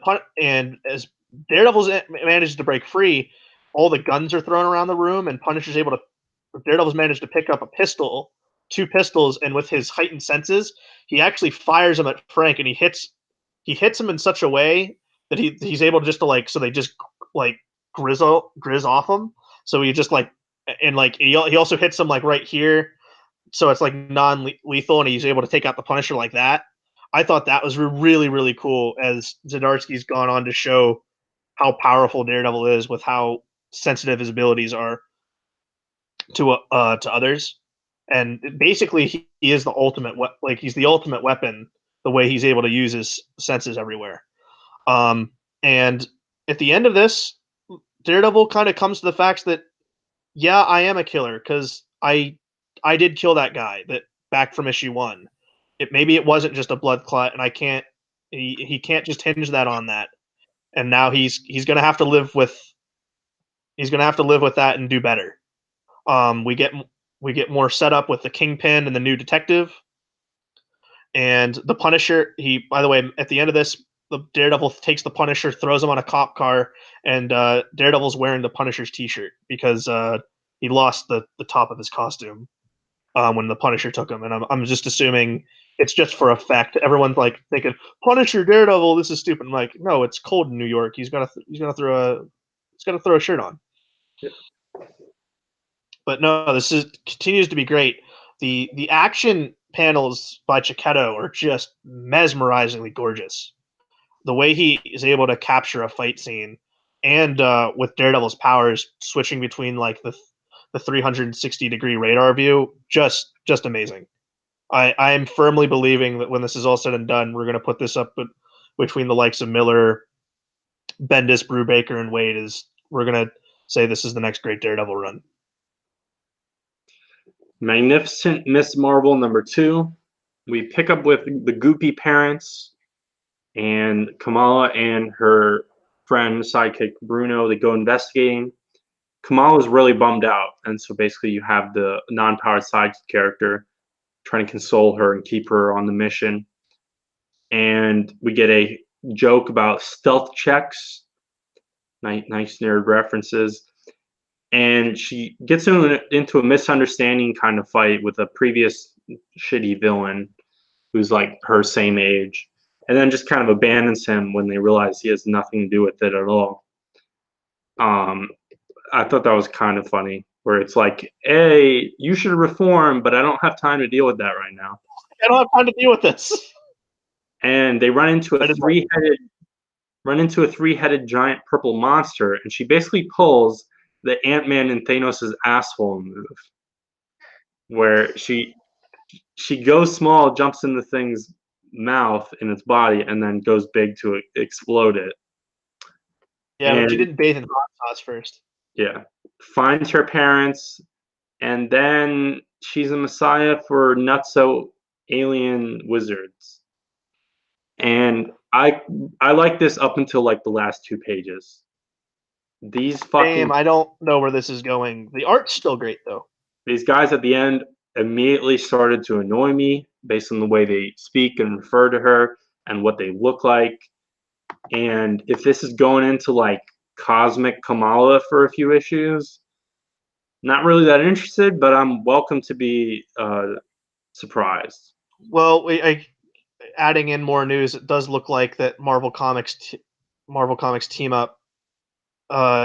as Daredevil's manages to break free, all the guns are thrown around the room, and Punisher's able to Daredevil's managed to pick up two pistols, and with his heightened senses, he actually fires them at Frank, and he hits him in such a way that he's able to just to like so they just like grizz off him. So he just like and like he also hits him like right here, so it's like non-lethal, and he's able to take out the Punisher like that. I thought that was really really cool, as Zdarsky's gone on to show how powerful Daredevil is with how sensitive his abilities are to others, and basically he is the ultimate he's the ultimate weapon. The way he's able to use his senses everywhere, and at the end of this, Daredevil kind of comes to the facts that, yeah, I am a killer because I did kill that guy that back from issue 1. Maybe it wasn't just a blood clot, and I can't he can't just hinge that on that. And now he's gonna have to live with that and do better. We get more setup with the Kingpin and the new detective and the Punisher. He, by the way, at the end of this, the Daredevil takes the Punisher, throws him on a cop car, and Daredevil's wearing the Punisher's T-shirt because he lost the top of his costume when the Punisher took him. And I'm just assuming it's just for effect. Everyone's like thinking Punisher, Daredevil, this is stupid. I'm like, no, it's cold in New York. He's gonna throw a shirt on. Yeah. But no, continues to be great. The action panels by Chiquetto are just mesmerizingly gorgeous. The way he is able to capture a fight scene, and with Daredevil's powers switching between like the 360-degree radar view, just amazing. I am firmly believing that when this is all said and done, we're going to put this up between the likes of Miller, Bendis, Brubaker, and Wade. We're going to say this is the next great Daredevil run. Magnificent Miss Marvel #2. We pick up with the Goopy parents and Kamala and her friend sidekick Bruno. They go investigating. Kamala's really bummed out, and so basically you have the non-powered sidekick character trying to console her and keep her on the mission. And we get a joke about stealth checks, nice nerd references. And she gets into a misunderstanding kind of fight with a previous shitty villain who's like her same age, and then just kind of abandons him when they realize he has nothing to do with it at all. I thought that was kind of funny, where it's like, hey, you should reform, but I don't have time to deal with that right now. I don't have time to deal with this. And they run into a three-headed giant purple monster, and she basically pulls the Ant-Man and Thanos' asshole move, where she goes small, jumps in the thing's mouth in its body, and then goes big to explode it. Yeah, but you And didn't bathe in hot sauce first. yeah, finds her parents, and then she's a messiah for nutso alien wizards. And I like this up until like the last 2 pages. These fucking I don't know where this is going. The art's still great though. these guys at the end immediately started to annoy me based on the way they speak and refer to her and what they look like. And if this is going into like cosmic Kamala for a few issues, not really that interested, but I'm welcome to be surprised. Well, adding in more news, it does look like that Marvel Comics Team Up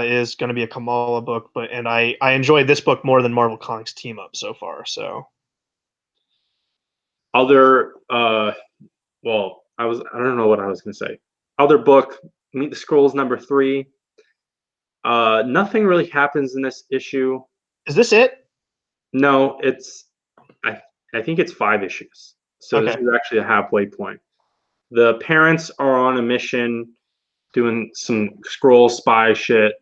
is going to be a Kamala book, and I enjoyed this book more than Marvel Comics Team Up so far. So Other well, I don't know what I was gonna say. Other book, Meet the Scrolls #3. Nothing really happens in this issue. is this it? No, I I think it's 5 issues. So this Okay. is actually a halfway point. The parents are on a mission doing some scroll spy shit.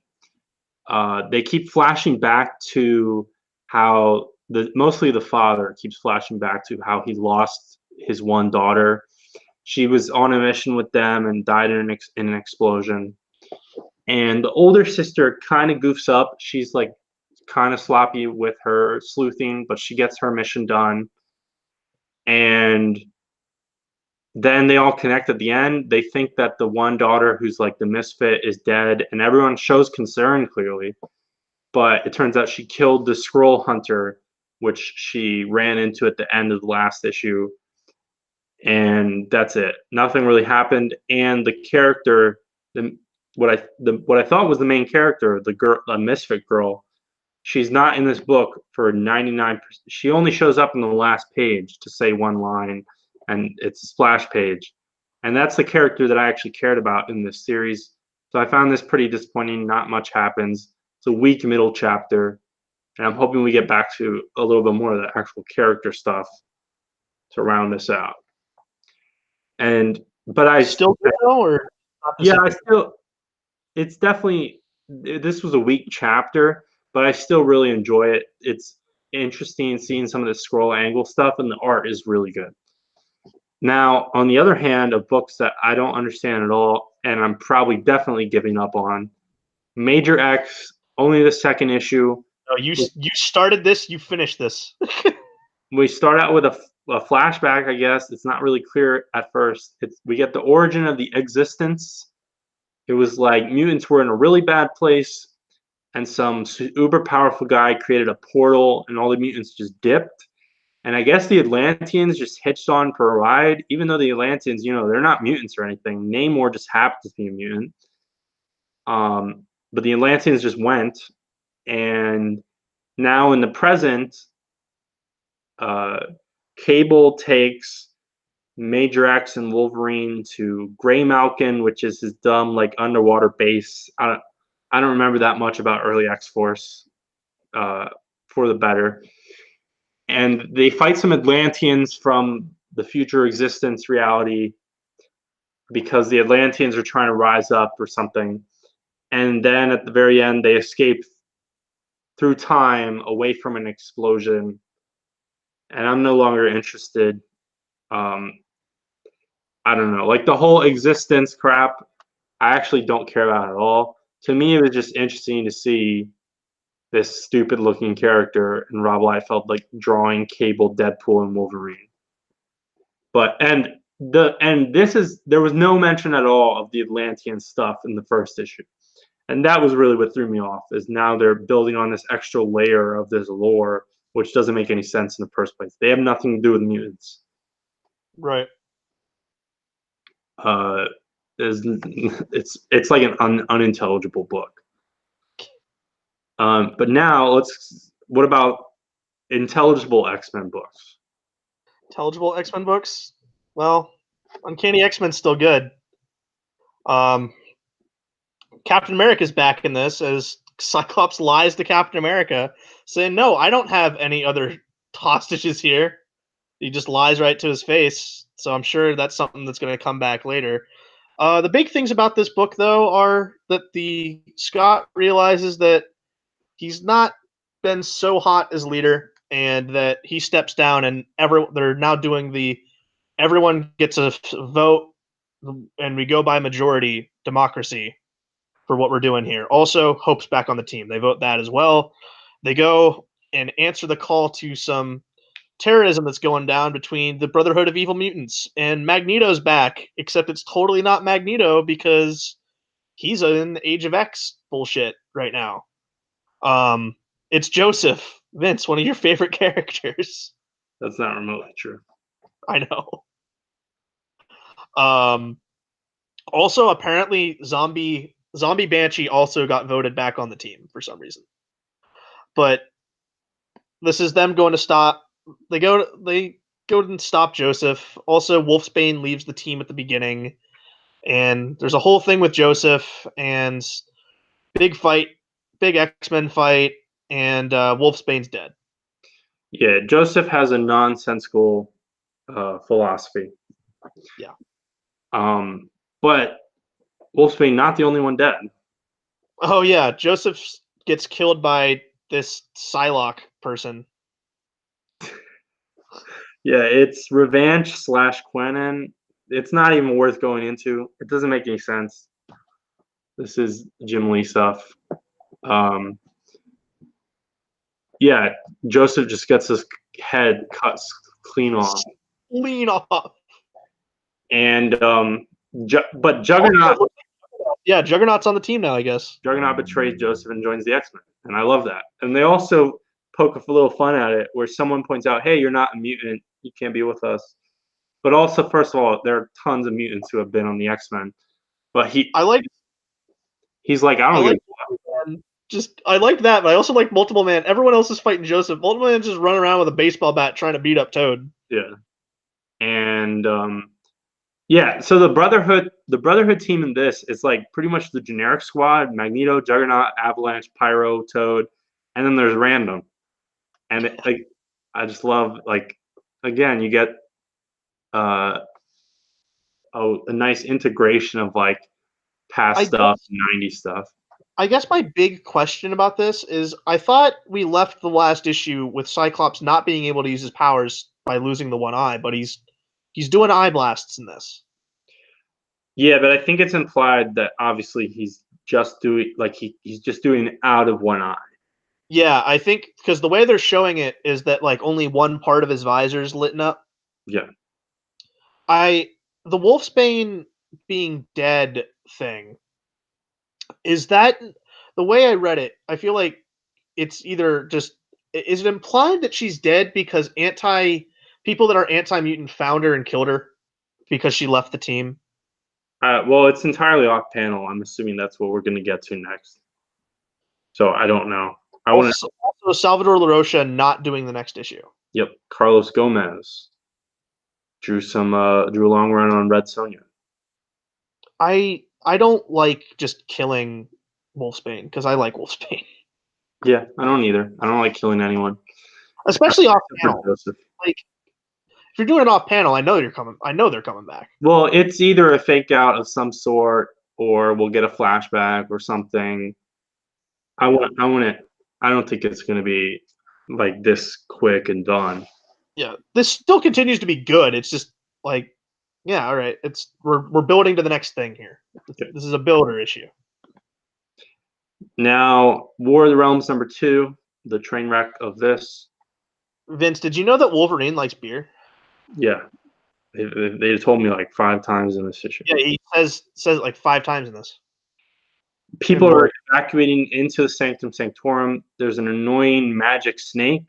They keep flashing back to how mostly the father keeps flashing back to how he lost his one daughter. She was on a mission with them and died in an explosion. And the older sister kind of goofs up. She's like kind of sloppy with her sleuthing, but she gets her mission done. And then they all connect at the end. They think that the one daughter who's like the misfit is dead, and everyone shows concern clearly. But it turns out she killed the scroll hunter, which she ran into at the end of the last issue. And that's it. Nothing really happened. And the character, what I thought was the main character, the misfit girl, she's not in this book for 99%. She only shows up in the last page to say one line, and it's a splash page. And that's the character that I actually cared about in this series. So I found this pretty disappointing. Not much happens. It's a weak middle chapter, and I'm hoping we get back to a little bit more of the actual character stuff to round this out. And but I Still good though, or not yeah, I disappointing? still it's definitely this was a weak chapter, but I still really enjoy it. It's interesting seeing some of the scroll angle stuff, and the art is really good. Now, on the other hand, of books that I don't understand at all, and I'm probably definitely giving up on, Major X, only the second issue. No, you started this, you finished this. We start out with a flashback, I guess. It's not really clear at first. We get the origin of the existence. It was like mutants were in a really bad place, and some uber powerful guy created a portal, and all the mutants just dipped. And I guess the Atlanteans just hitched on for a ride, even though the Atlanteans, they're not mutants or anything. Namor just happens to be a mutant. But the Atlanteans just went, and now in the present, uh, Cable takes Major X and Wolverine to Greymalkin, which is his dumb like underwater base. I don't remember that much about early X Force. For the better, and they fight some Atlanteans from the future existence reality because the Atlanteans are trying to rise up or something. And then at the very end, they escape through time away from an explosion. And I'm no longer interested. Um, I don't know, like the whole existence crap. I actually don't care about at all. To me, it was just interesting to see this stupid looking character and Rob Liefeld like drawing Cable, Deadpool, and Wolverine. But and this is there was no mention at all of the Atlantean stuff in the first issue. And that was really what threw me off, is now they're building on this extra layer of this lore, which doesn't make any sense in the first place. They have nothing to do with mutants. Right. Uh, it's like an unintelligible book. But now what about intelligible X-Men books? Intelligible X-Men books? Well, Uncanny X-Men's still good. Um, Captain America's back in this as Cyclops lies to Captain America, saying, "No, I don't have any other hostages here." He just lies right to his face. So I'm sure that's something that's going to come back later. The big things about this book, though, are that the Scott realizes that he's not been so hot as leader, and that he steps down, and they're now doing the everyone gets a vote, and we go by majority democracy for what we're doing here. Also, Hope's back on the team. They vote that as well. They go and answer the call to some terrorism that's going down between the Brotherhood of Evil Mutants, and Magneto's back, except it's totally not Magneto because he's in the Age of X bullshit right now. It's Joseph, Vince, one of your favorite characters. That's not remotely true. I know. Um, Also, apparently, Zombie Banshee also got voted back on the team for some reason. But this is them going to stop. They go and stop Joseph. Also, Wolfsbane leaves the team at the beginning, and there's a whole thing with Joseph and big fight, big X-Men fight, and Wolfsbane's dead. Yeah, Joseph has a nonsensical philosophy. Yeah. But Wolfsbane not the only one dead. Oh yeah, Joseph gets killed by this Psylocke person. Yeah, it's Revenge slash Quenin. It's not even worth going into. It doesn't make any sense. This is Jim Lee stuff. Um, yeah, Joseph just gets his head cut clean off, Lean off. and but Juggernaut Yeah, Juggernaut's on the team now, I guess. Juggernaut betrays Joseph and joins the X-Men, and I love that. And they also poke a little fun at it, where someone points out, "Hey, you're not a mutant. You can't be with us." But also, first of all, there are tons of mutants who have been on the X-Men. But I like he's like, I I don't like give just I like that, but I also like Multiple Man. Everyone else is fighting Joseph. Multiple Man just running around with a baseball bat trying to beat up Toad. yeah. And yeah, so the Brotherhood team in this is like pretty much the generic squad: Magneto, Juggernaut, Avalanche, Pyro, Toad, and then there's random. And like, I just love, like, again, you get uh a nice integration of like past I stuff, 90s stuff. I guess my big question about this is I thought we left the last issue with Cyclops not being able to use his powers by losing the one eye, but he's doing eye blasts in this. Yeah, but I think it's implied that obviously he's just doing like he's just doing it out of one eye. Yeah, I think because the way they're showing it is that like only one part of his visor is lit up. Yeah. I the Wolfsbane being dead thing, is that the way I read it, I feel like it's either just is it implied that she's dead because anti people that are anti mutant found her and killed her because she left the team? Well, it's entirely off panel. I'm assuming that's what we're going to get to next. So I don't know. I want to. Also Salvador LaRocha not doing the next issue. Yep. Carlos Gomez drew a long run on Red Sonja. I don't like just killing Wolfsbane because I like Wolfsbane. Yeah, I don't either. I don't like killing anyone. Especially off Except for panel. Joseph. Like if you're doing it off panel, I know they're coming back. Well, it's either a fake out of some sort, or we'll get a flashback or something. I want it. I don't think it's going to be like this quick and done. Yeah. This still continues to be good. It's just like yeah, all right. It's we're building to the next thing here. Okay. This is a builder issue. Now, War of the Realms #2, the train wreck of this. Vince, did you know that Wolverine likes beer? Yeah, they told me like 5 times in this issue. Yeah, he says it like 5 times in this. People are evacuating into the Sanctum Sanctorum. There's an annoying magic snake,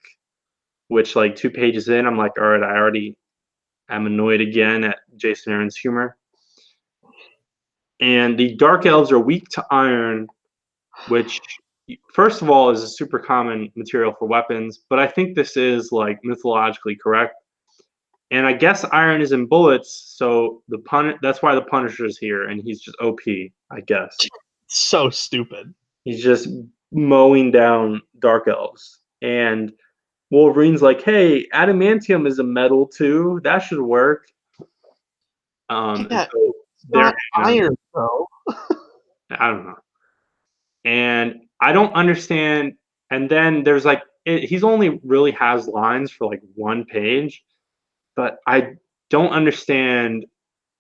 which like 2 pages in, I'm like, all right, I already am annoyed again at Jason Aaron's humor. And the Dark Elves are weak to iron, which first of all is a super common material for weapons, but I think this is like mythologically correct. And I guess iron is in bullets, so that's why the Punisher's here, and he's just OP, I guess. So stupid. He's just mowing down Dark Elves. And Wolverine's like, hey, adamantium is a metal too. That should work. Yeah, So it's they're not iron though. I don't know. And I don't understand. And then there's like, he's only really has lines for like 1 page, but I don't understand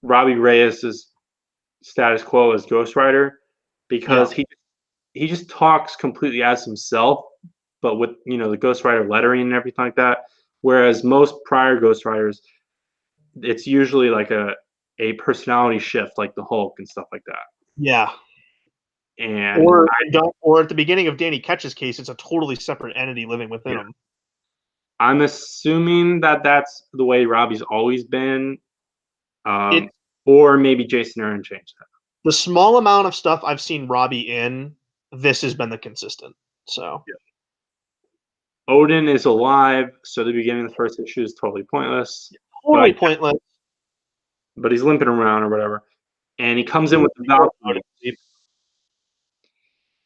Robbie Reyes's status quo as Ghost Rider because Yeah. he just talks completely as himself, but with the Ghost Rider lettering and everything like that. Whereas most prior Ghost Riders, it's usually like a personality shift, like the Hulk and stuff like that. Yeah. And Or at the beginning of Danny Ketch's case, it's a totally separate entity living within him. I'm assuming that that's the way Robbie's always been, or maybe Jason Aaron changed that. The small amount of stuff I've seen Robbie in, this has been the consistent. So yeah. Odin is alive, so the beginning of the first issue is totally pointless. Totally pointless. But he's limping around or whatever, and he comes in with the Valkyrie.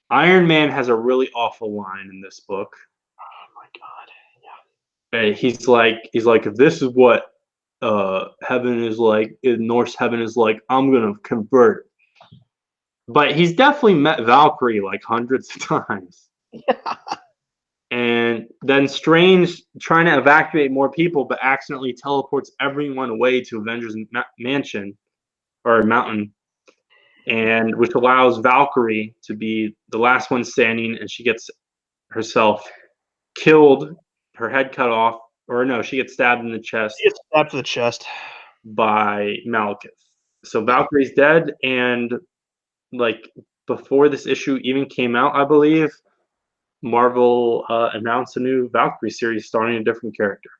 Iron Man has a really awful line in this book. Oh my god! Yeah. He's like, if this is what heaven is like, Norse heaven is like, I'm gonna convert. But he's definitely met Valkyrie like hundreds of times. Yeah. And then Strange trying to evacuate more people, but accidentally teleports everyone away to Avengers Mansion or Mountain, and which allows Valkyrie to be the last one standing, and she gets herself killed, her head cut off, or no, she gets stabbed in the chest. She gets stabbed to the chest By Malekith. So Valkyrie's dead, and like before this issue even came out, I believe Marvel announced a new Valkyrie series starring a different character.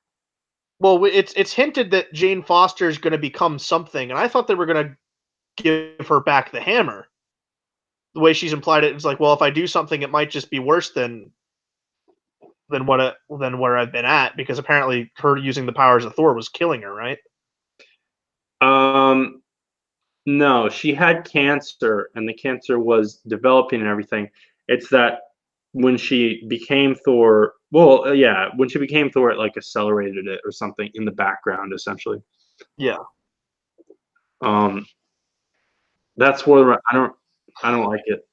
Well, it's hinted that Jane Foster is going to become something, and I thought they were going to give her back the hammer. The way she's implied it, it's like, well, if I do something, it might just be worse than where I've been at, because apparently her using the powers of Thor was killing her, right? No, she had cancer, and the cancer was developing and everything. It's that when she became Thor, when she became Thor, it like accelerated it or something in the background, essentially. Yeah. That's where I don't. I don't like it.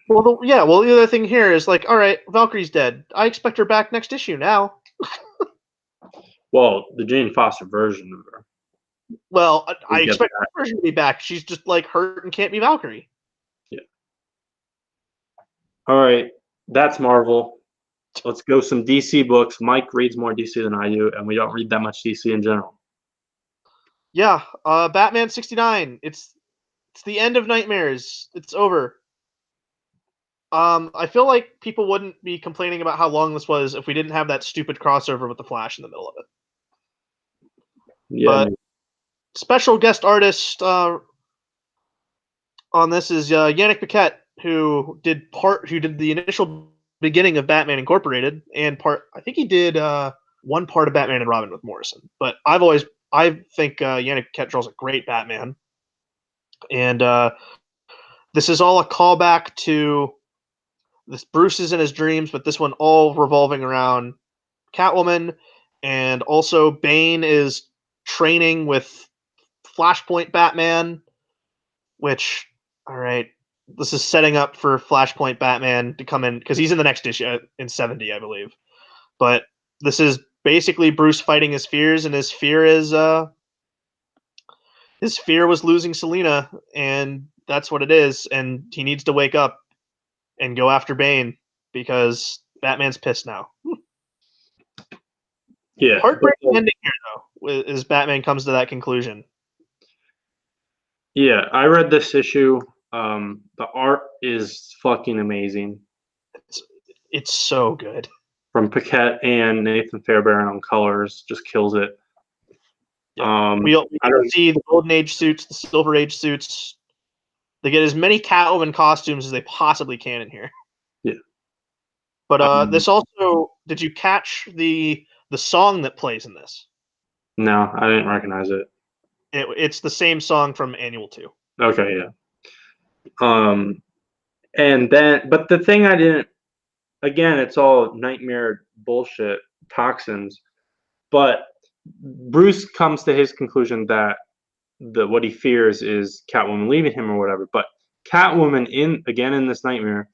Well, the other thing here is like, all right, Valkyrie's dead. I expect her back next issue now. Well, the Jane Foster version of her. Well, I We'll get expect that. her version to be back. She's just like hurt and can't be Valkyrie. Yeah. All right, that's Marvel. Let's go some DC books. Mike reads more DC than I do, and we don't read that much DC in general. Yeah, Batman 69. It's the end of Nightmares. It's over. I feel like people wouldn't be complaining about how long this was if we didn't have that stupid crossover with the Flash in the middle of it. Yeah, But special guest artist on this is Yannick Paquette, who did the initial beginning of Batman Incorporated, and I think he did one part of Batman and Robin with Morrison. But I think Yannick Paquette draws a great Batman, and this is all a callback to this Bruce is in his dreams, but this one all revolving around Catwoman, and also Bane is training with Flashpoint Batman, which, all right, this is setting up for Flashpoint Batman to come in because he's in the next issue in 70, I believe. But this is basically Bruce fighting his fears, and his fear was losing Selina, and that's what it is. And he needs to wake up and go after Bane because Batman's pissed now. yeah. Heartbreaking ending here, though, as Batman comes to that conclusion. Yeah, I read this issue. The art is fucking amazing It's so good. from Paquette and Nathan Fairbairn on colors. Just kills it. Yeah, I don't. see the Golden Age suits, the Silver Age suits. They get as many Catwoman costumes as they possibly can in here. Yeah. But this also, did you catch the song that plays in this? No, I didn't recognize it. It's the same song from Annual 2. Okay, yeah. And then, but the thing I didn't. Again, it's all nightmare bullshit toxins. But Bruce comes to his conclusion that what he fears is Catwoman leaving him or whatever. But Catwoman in this nightmare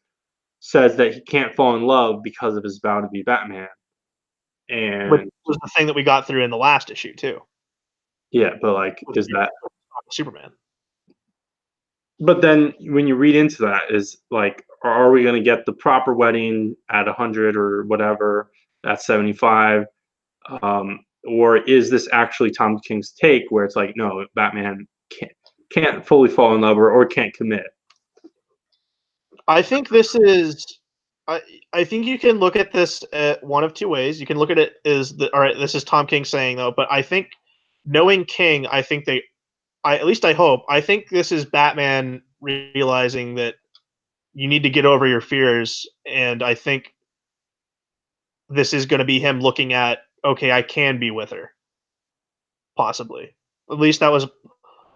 says that he can't fall in love because of his vow to be Batman. Which And was the thing that we got through in the last issue, too. yeah, but like, is that? Superman. But then when you read into that, is like, are we going to get the proper wedding at 100 or whatever at 75? Or is this actually Tom King's take where it's like, no, Batman can't fully fall in love or can't commit? I think this is. I think you can look at this one of two ways. You can look at it as all right. This is Tom King saying though, but I think knowing King, I think at least I hope. I think this is Batman realizing that you need to get over your fears, and I think this is going to be him looking at, okay, I can be with her, possibly. At least that was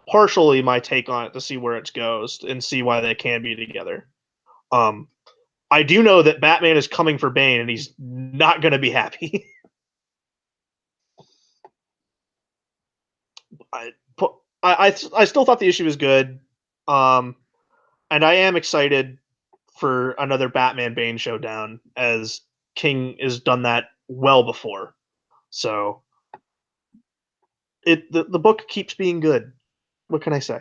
partially my take on it to see where it goes and see why they can be together. I do know that Batman is coming for Bane, and he's not going to be happy. I still thought the issue was good, and I am excited for another Batman Bane showdown, as King has done that well before. So the book keeps being good. What can I say?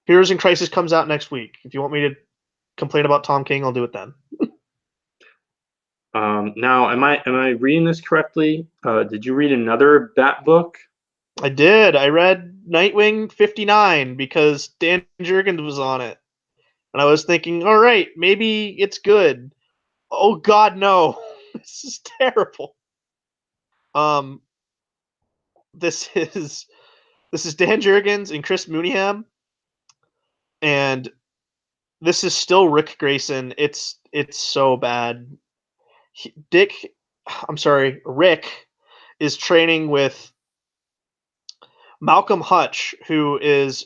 Heroes in Crisis comes out next week. If you want me to complain about Tom King, I'll do it then. Now, am I reading this correctly? Did you read another Bat book? I did. I read Nightwing 59 because Dan Jurgens was on it. And I was thinking, all right, maybe it's good. Oh God, no. This is terrible. This is Dan Jurgens and Chris Mooneyham, and this is still Rick Grayson. It's so bad. Rick is training with Malcolm Hutch, who is,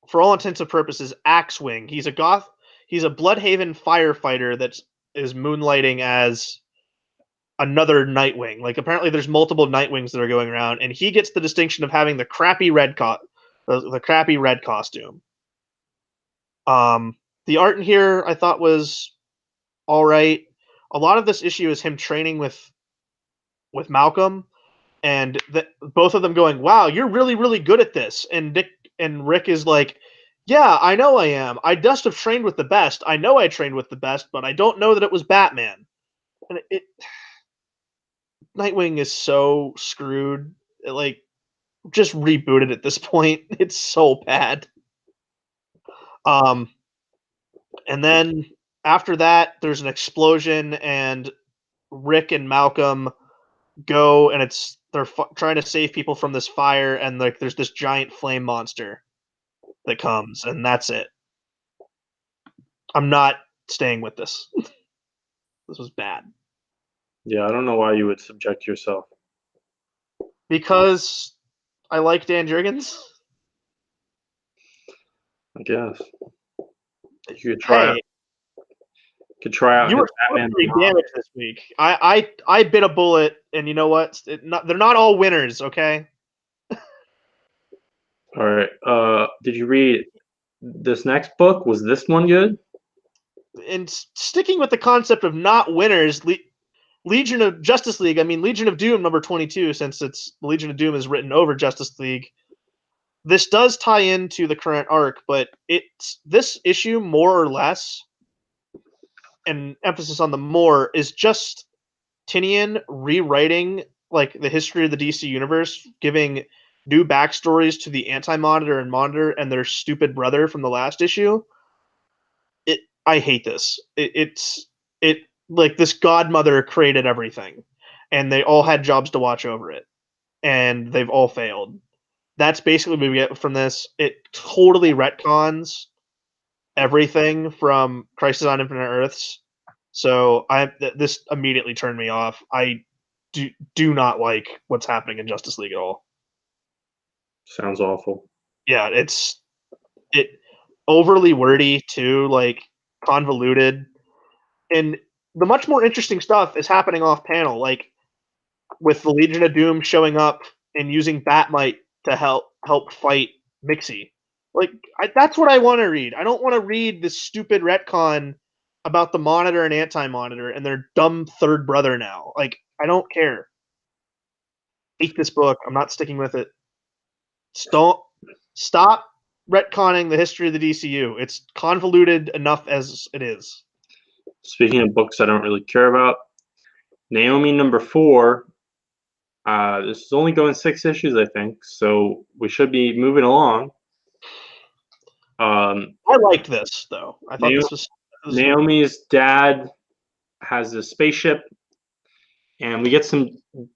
for all intents and purposes, Axewing. He's a goth. He's a Bloodhaven firefighter that is moonlighting as another Nightwing. Like, apparently, there's multiple Nightwings that are going around, and he gets the distinction of having the crappy red costume. The art in here I thought was all right. A lot of this issue is him training with Malcolm, and both of them going, "Wow, you're really really good at this." And Dick and Rick is like, "Yeah, I know I am. I just have trained with the best. I know I trained with the best, but I don't know that it was Batman." And Nightwing is so screwed. Like, just reboot it at this point. It's so bad. Um, and then after that, there's an explosion, and Rick and Malcolm go, and they're trying to save people from this fire, and like there's this giant flame monster that comes, and that's it. I'm not staying with this. This was bad Yeah, I don't know why you would subject yourself. because I like Dan Jurgens. I guess you Hey, could try out you his were supposed Batman to be Beyond. damaged this week. I bit a bullet, and you know what? They're not all winners. Okay. All right. Did you read this next book? Was this one good? And sticking with the concept of not winners, Legion of Justice League. I mean, Legion of Doom number 22, since it's Legion of Doom is written over Justice League. This does tie into the current arc, but it's this issue more or less, and emphasis on the more, is just Tinian rewriting like the history of the DC universe, giving new backstories to the Anti-Monitor and Monitor and their stupid brother from the last issue. I hate this. It like this godmother created everything, and they all had jobs to watch over it, and they've all failed. That's basically what we get from this. It totally retcons everything from Crisis on Infinite Earths. So this immediately turned me off. I do not like what's happening in Justice League at all. Sounds awful. Yeah, it overly wordy too, like convoluted, and the much more interesting stuff is happening off panel, like with the Legion of Doom showing up and using Batmite to help fight Mixie. Like that's what I want to read. I don't want to read this stupid retcon about the Monitor and Anti-Monitor and their dumb third brother now. Like I don't care. Hate this book. I'm not sticking with it. Don't stop retconning the history of the DCU. It's convoluted enough as it is. Speaking of books I don't really care about, NAOMI #4. This is only going 6 issues, I think, so we should be moving along. I liked this though. I thought Nao- this was Naomi's dad has a spaceship, and we get some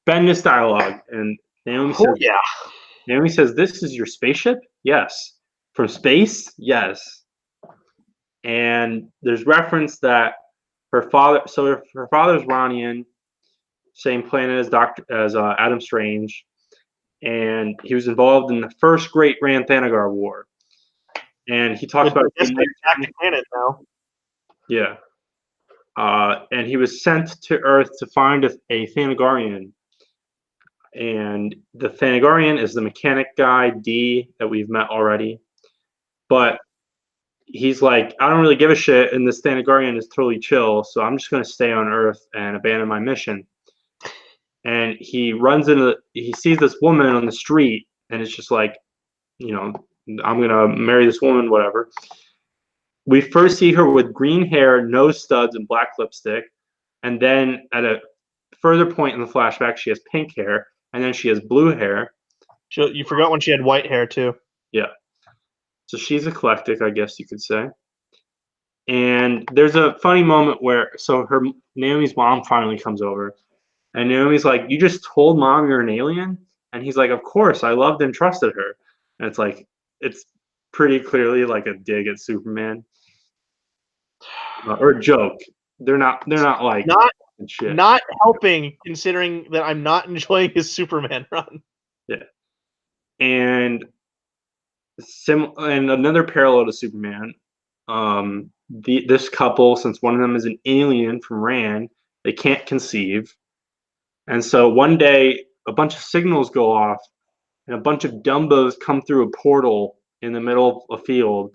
Bendis dialogue. And Naomi oh says, yeah. Naomi says, "This is your spaceship?" Yes. From space? Yes. And there's reference that her father. So her father's Ronian, same planet as Adam Strange, and he was involved in the first Great Rann-Thanagar War. And he talks Which about I guess they're back to canon now. yeah. And he was sent to Earth to find a Thanagarian. And the Thanagarian is the mechanic guy, D, that we've met already. But he's like, I don't really give a shit, and this Thanagarian is totally chill, so I'm just going to stay on Earth and abandon my mission. And he sees this woman on the street, and it's just like, I'm going to marry this woman, whatever. We first see her with green hair, nose studs, and black lipstick. And then at a further point in the flashback, she has pink hair, and then she has blue hair. You forgot when she had white hair too. Yeah. So she's eclectic, I guess you could say. And there's a funny moment where, so Naomi's mom finally comes over, and Naomi's like, "You just told mom you're an alien?" And he's like, "Of course, I loved and trusted her." And it's pretty clearly like a dig at Superman, or a joke. They're not like Not shit. not helping considering that I'm not enjoying his Superman run. Yeah. And and another parallel to Superman, this couple, since one of them is an alien from Rann, they can't conceive, and so one day a bunch of signals go off, and a bunch of Dumbos come through a portal in the middle of a field,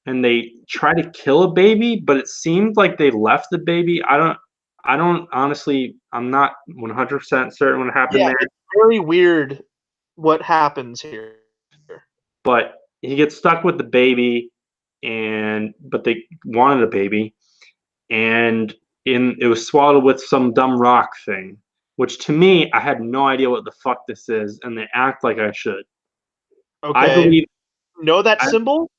and they try to kill a baby, but it seemed like they left the baby. I don't honestly. I'm not 100% certain what happened Yeah, there, it's very weird what happens here. but he gets stuck with the baby, and but they wanted a baby, and it was swallowed with some dumb rock thing, which to me I had no idea what the fuck this is, and they act like I should. I Okay. believe Know that I symbol?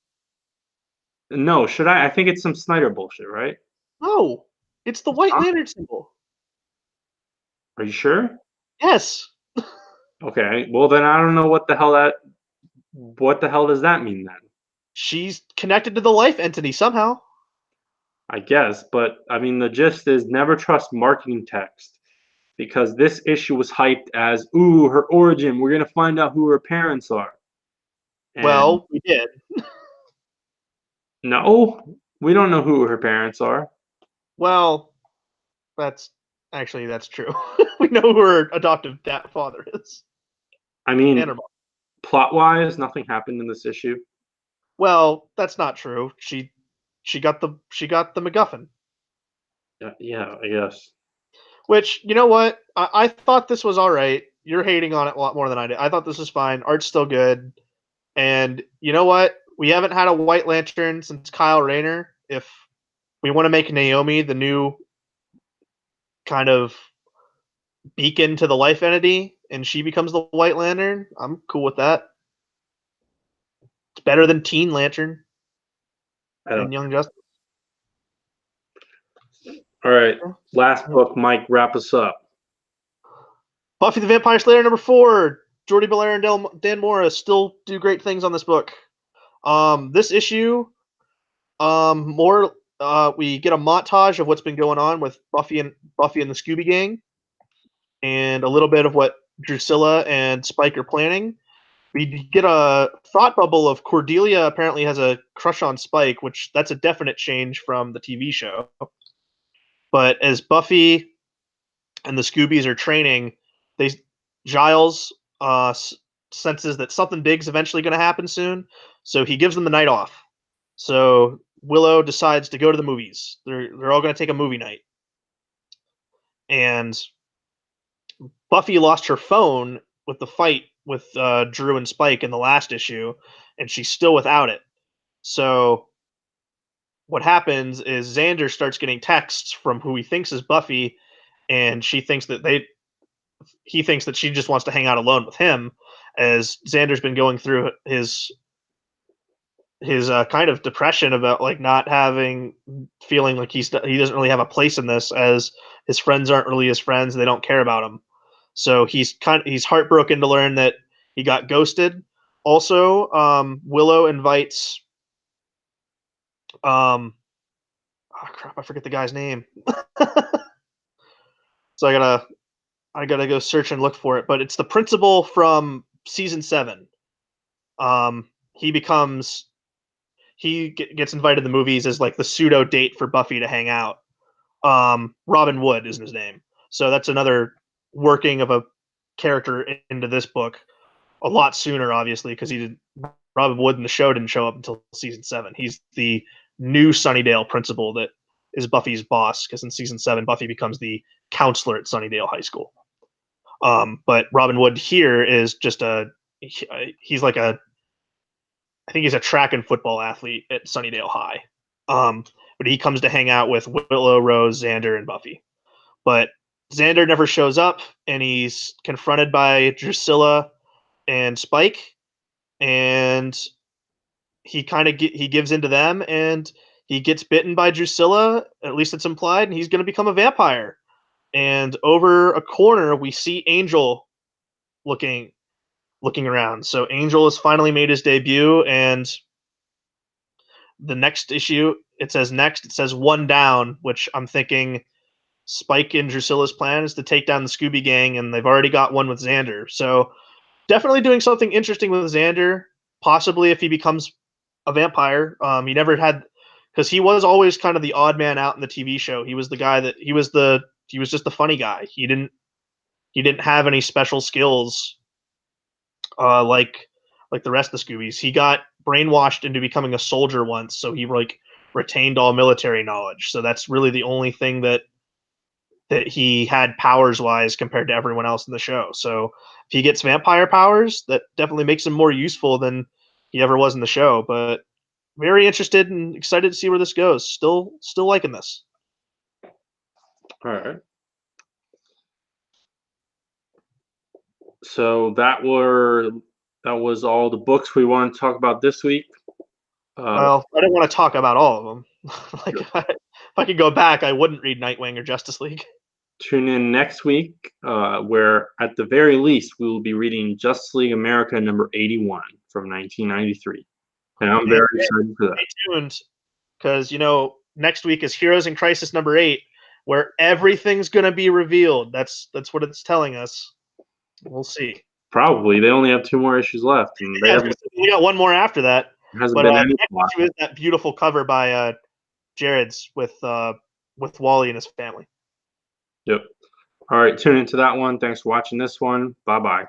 no, should I? I think it's some Snyder bullshit, right? No. It's the White Huh? Lantern symbol. Are you sure? Yes. Okay. Well, then I don't know what the hell does that mean then? She's connected to the life entity somehow. I guess, but I mean the gist is never trust marketing text because this issue was hyped as ooh, her origin, we're going to find out who her parents are. And Well, we did. no, we don't know who her parents are. Well, that's that's true. We know who her adoptive father is I and mean, her mom. plot-wise, nothing happened in this issue. Well, that's not true. She got the MacGuffin. Yeah, yeah, I guess. Which, you know what? I thought this was all right. You're hating on it a lot more than I did. I thought this was fine. Art's still good. And you know what? We haven't had a White Lantern since Kyle Rayner. If we want to make Naomi the new kind of beacon to the life entity and she becomes the White Lantern, I'm cool with that. It's better than Teen Lantern I don't. and Young Justice. All right, last book, Mike, wrap us up. Buffy the Vampire Slayer #4. Jordi Belair and Dan Morris still do great things on this book. This issue, more we get a montage of what's been going on with Buffy and the Scooby Gang, and a little bit of what Drusilla and Spike are planning. We get a thought bubble of Cordelia apparently has a crush on Spike, which that's a definite change from the TV show. But as Buffy and the Scoobies are training, they Giles senses that something big's eventually going to happen soon, so he gives them the night off. So Willow decides to go to the movies. They're all going to take a movie night, and Buffy lost her phone with the fight with Drew and Spike in the last issue, and she's still without it. So what happens is Xander starts getting texts from who he thinks is Buffy, and he thinks that she just wants to hang out alone with him, as Xander's been going through his kind of depression about like not having feeling like he doesn't really have a place in this, as his friends aren't really his friends, they don't care about him. So he's heartbroken to learn that he got ghosted. Also, Willow invites oh crap, I forget the guy's name. So I gotta go search and look for it. But it's the principal from season 7. He gets invited to the movies as like the pseudo date for Buffy to hang out. Robin Wood is his name. So that's another working of a character into this book a lot sooner, obviously, because Robin Wood in the show didn't show up until season 7. He's the new Sunnydale principal that is Buffy's boss, because in season 7, Buffy becomes the counselor at Sunnydale High School. But Robin Wood here is just he's like I think he's a track and football athlete at Sunnydale High. But he comes to hang out with Willow, Rose, Xander, and Buffy. But Xander never shows up, and he's confronted by Drusilla and Spike, and he gives in to them, and he gets bitten by Drusilla. At least it's implied, and he's going to become a vampire. And over a corner, we see Angel looking around. So Angel has finally made his debut, and the next issue it says one down, which I'm thinking Spike and Drusilla's plan is to take down the Scooby Gang, and they've already got one with Xander. So definitely doing something interesting with Xander. Possibly if he becomes a vampire. He never had, because he was always kind of the odd man out in the TV show. He was the guy that he was just the funny guy. He didn't have any special skills like the rest of the Scoobies. He got brainwashed into becoming a soldier once, so he like retained all military knowledge. So that's really the only thing that he had powers wise compared to everyone else in the show. So if he gets vampire powers, that definitely makes him more useful than he ever was in the show. But very interested and excited to see where this goes. Still liking this. All right. So that was all the books we wanted to talk about this week. Well, I don't want to talk about all of them. Like if I could go back, I wouldn't read Nightwing or Justice League. Tune in next week, where at the very least we will be reading Justice League America number 81 from 1993, and I'm very excited for that. Stay tuned, because next week is Heroes in Crisis number 8, where everything's gonna be revealed. That's what it's telling us. We'll see. Probably they only have 2 more issues left, and they Yeah, haven't. we got one more after that. There hasn't But been the any next plot. issue is that beautiful cover by Jared's with Wally and his family. Yep. All right, tune into that one. Thanks for watching this one. Bye bye.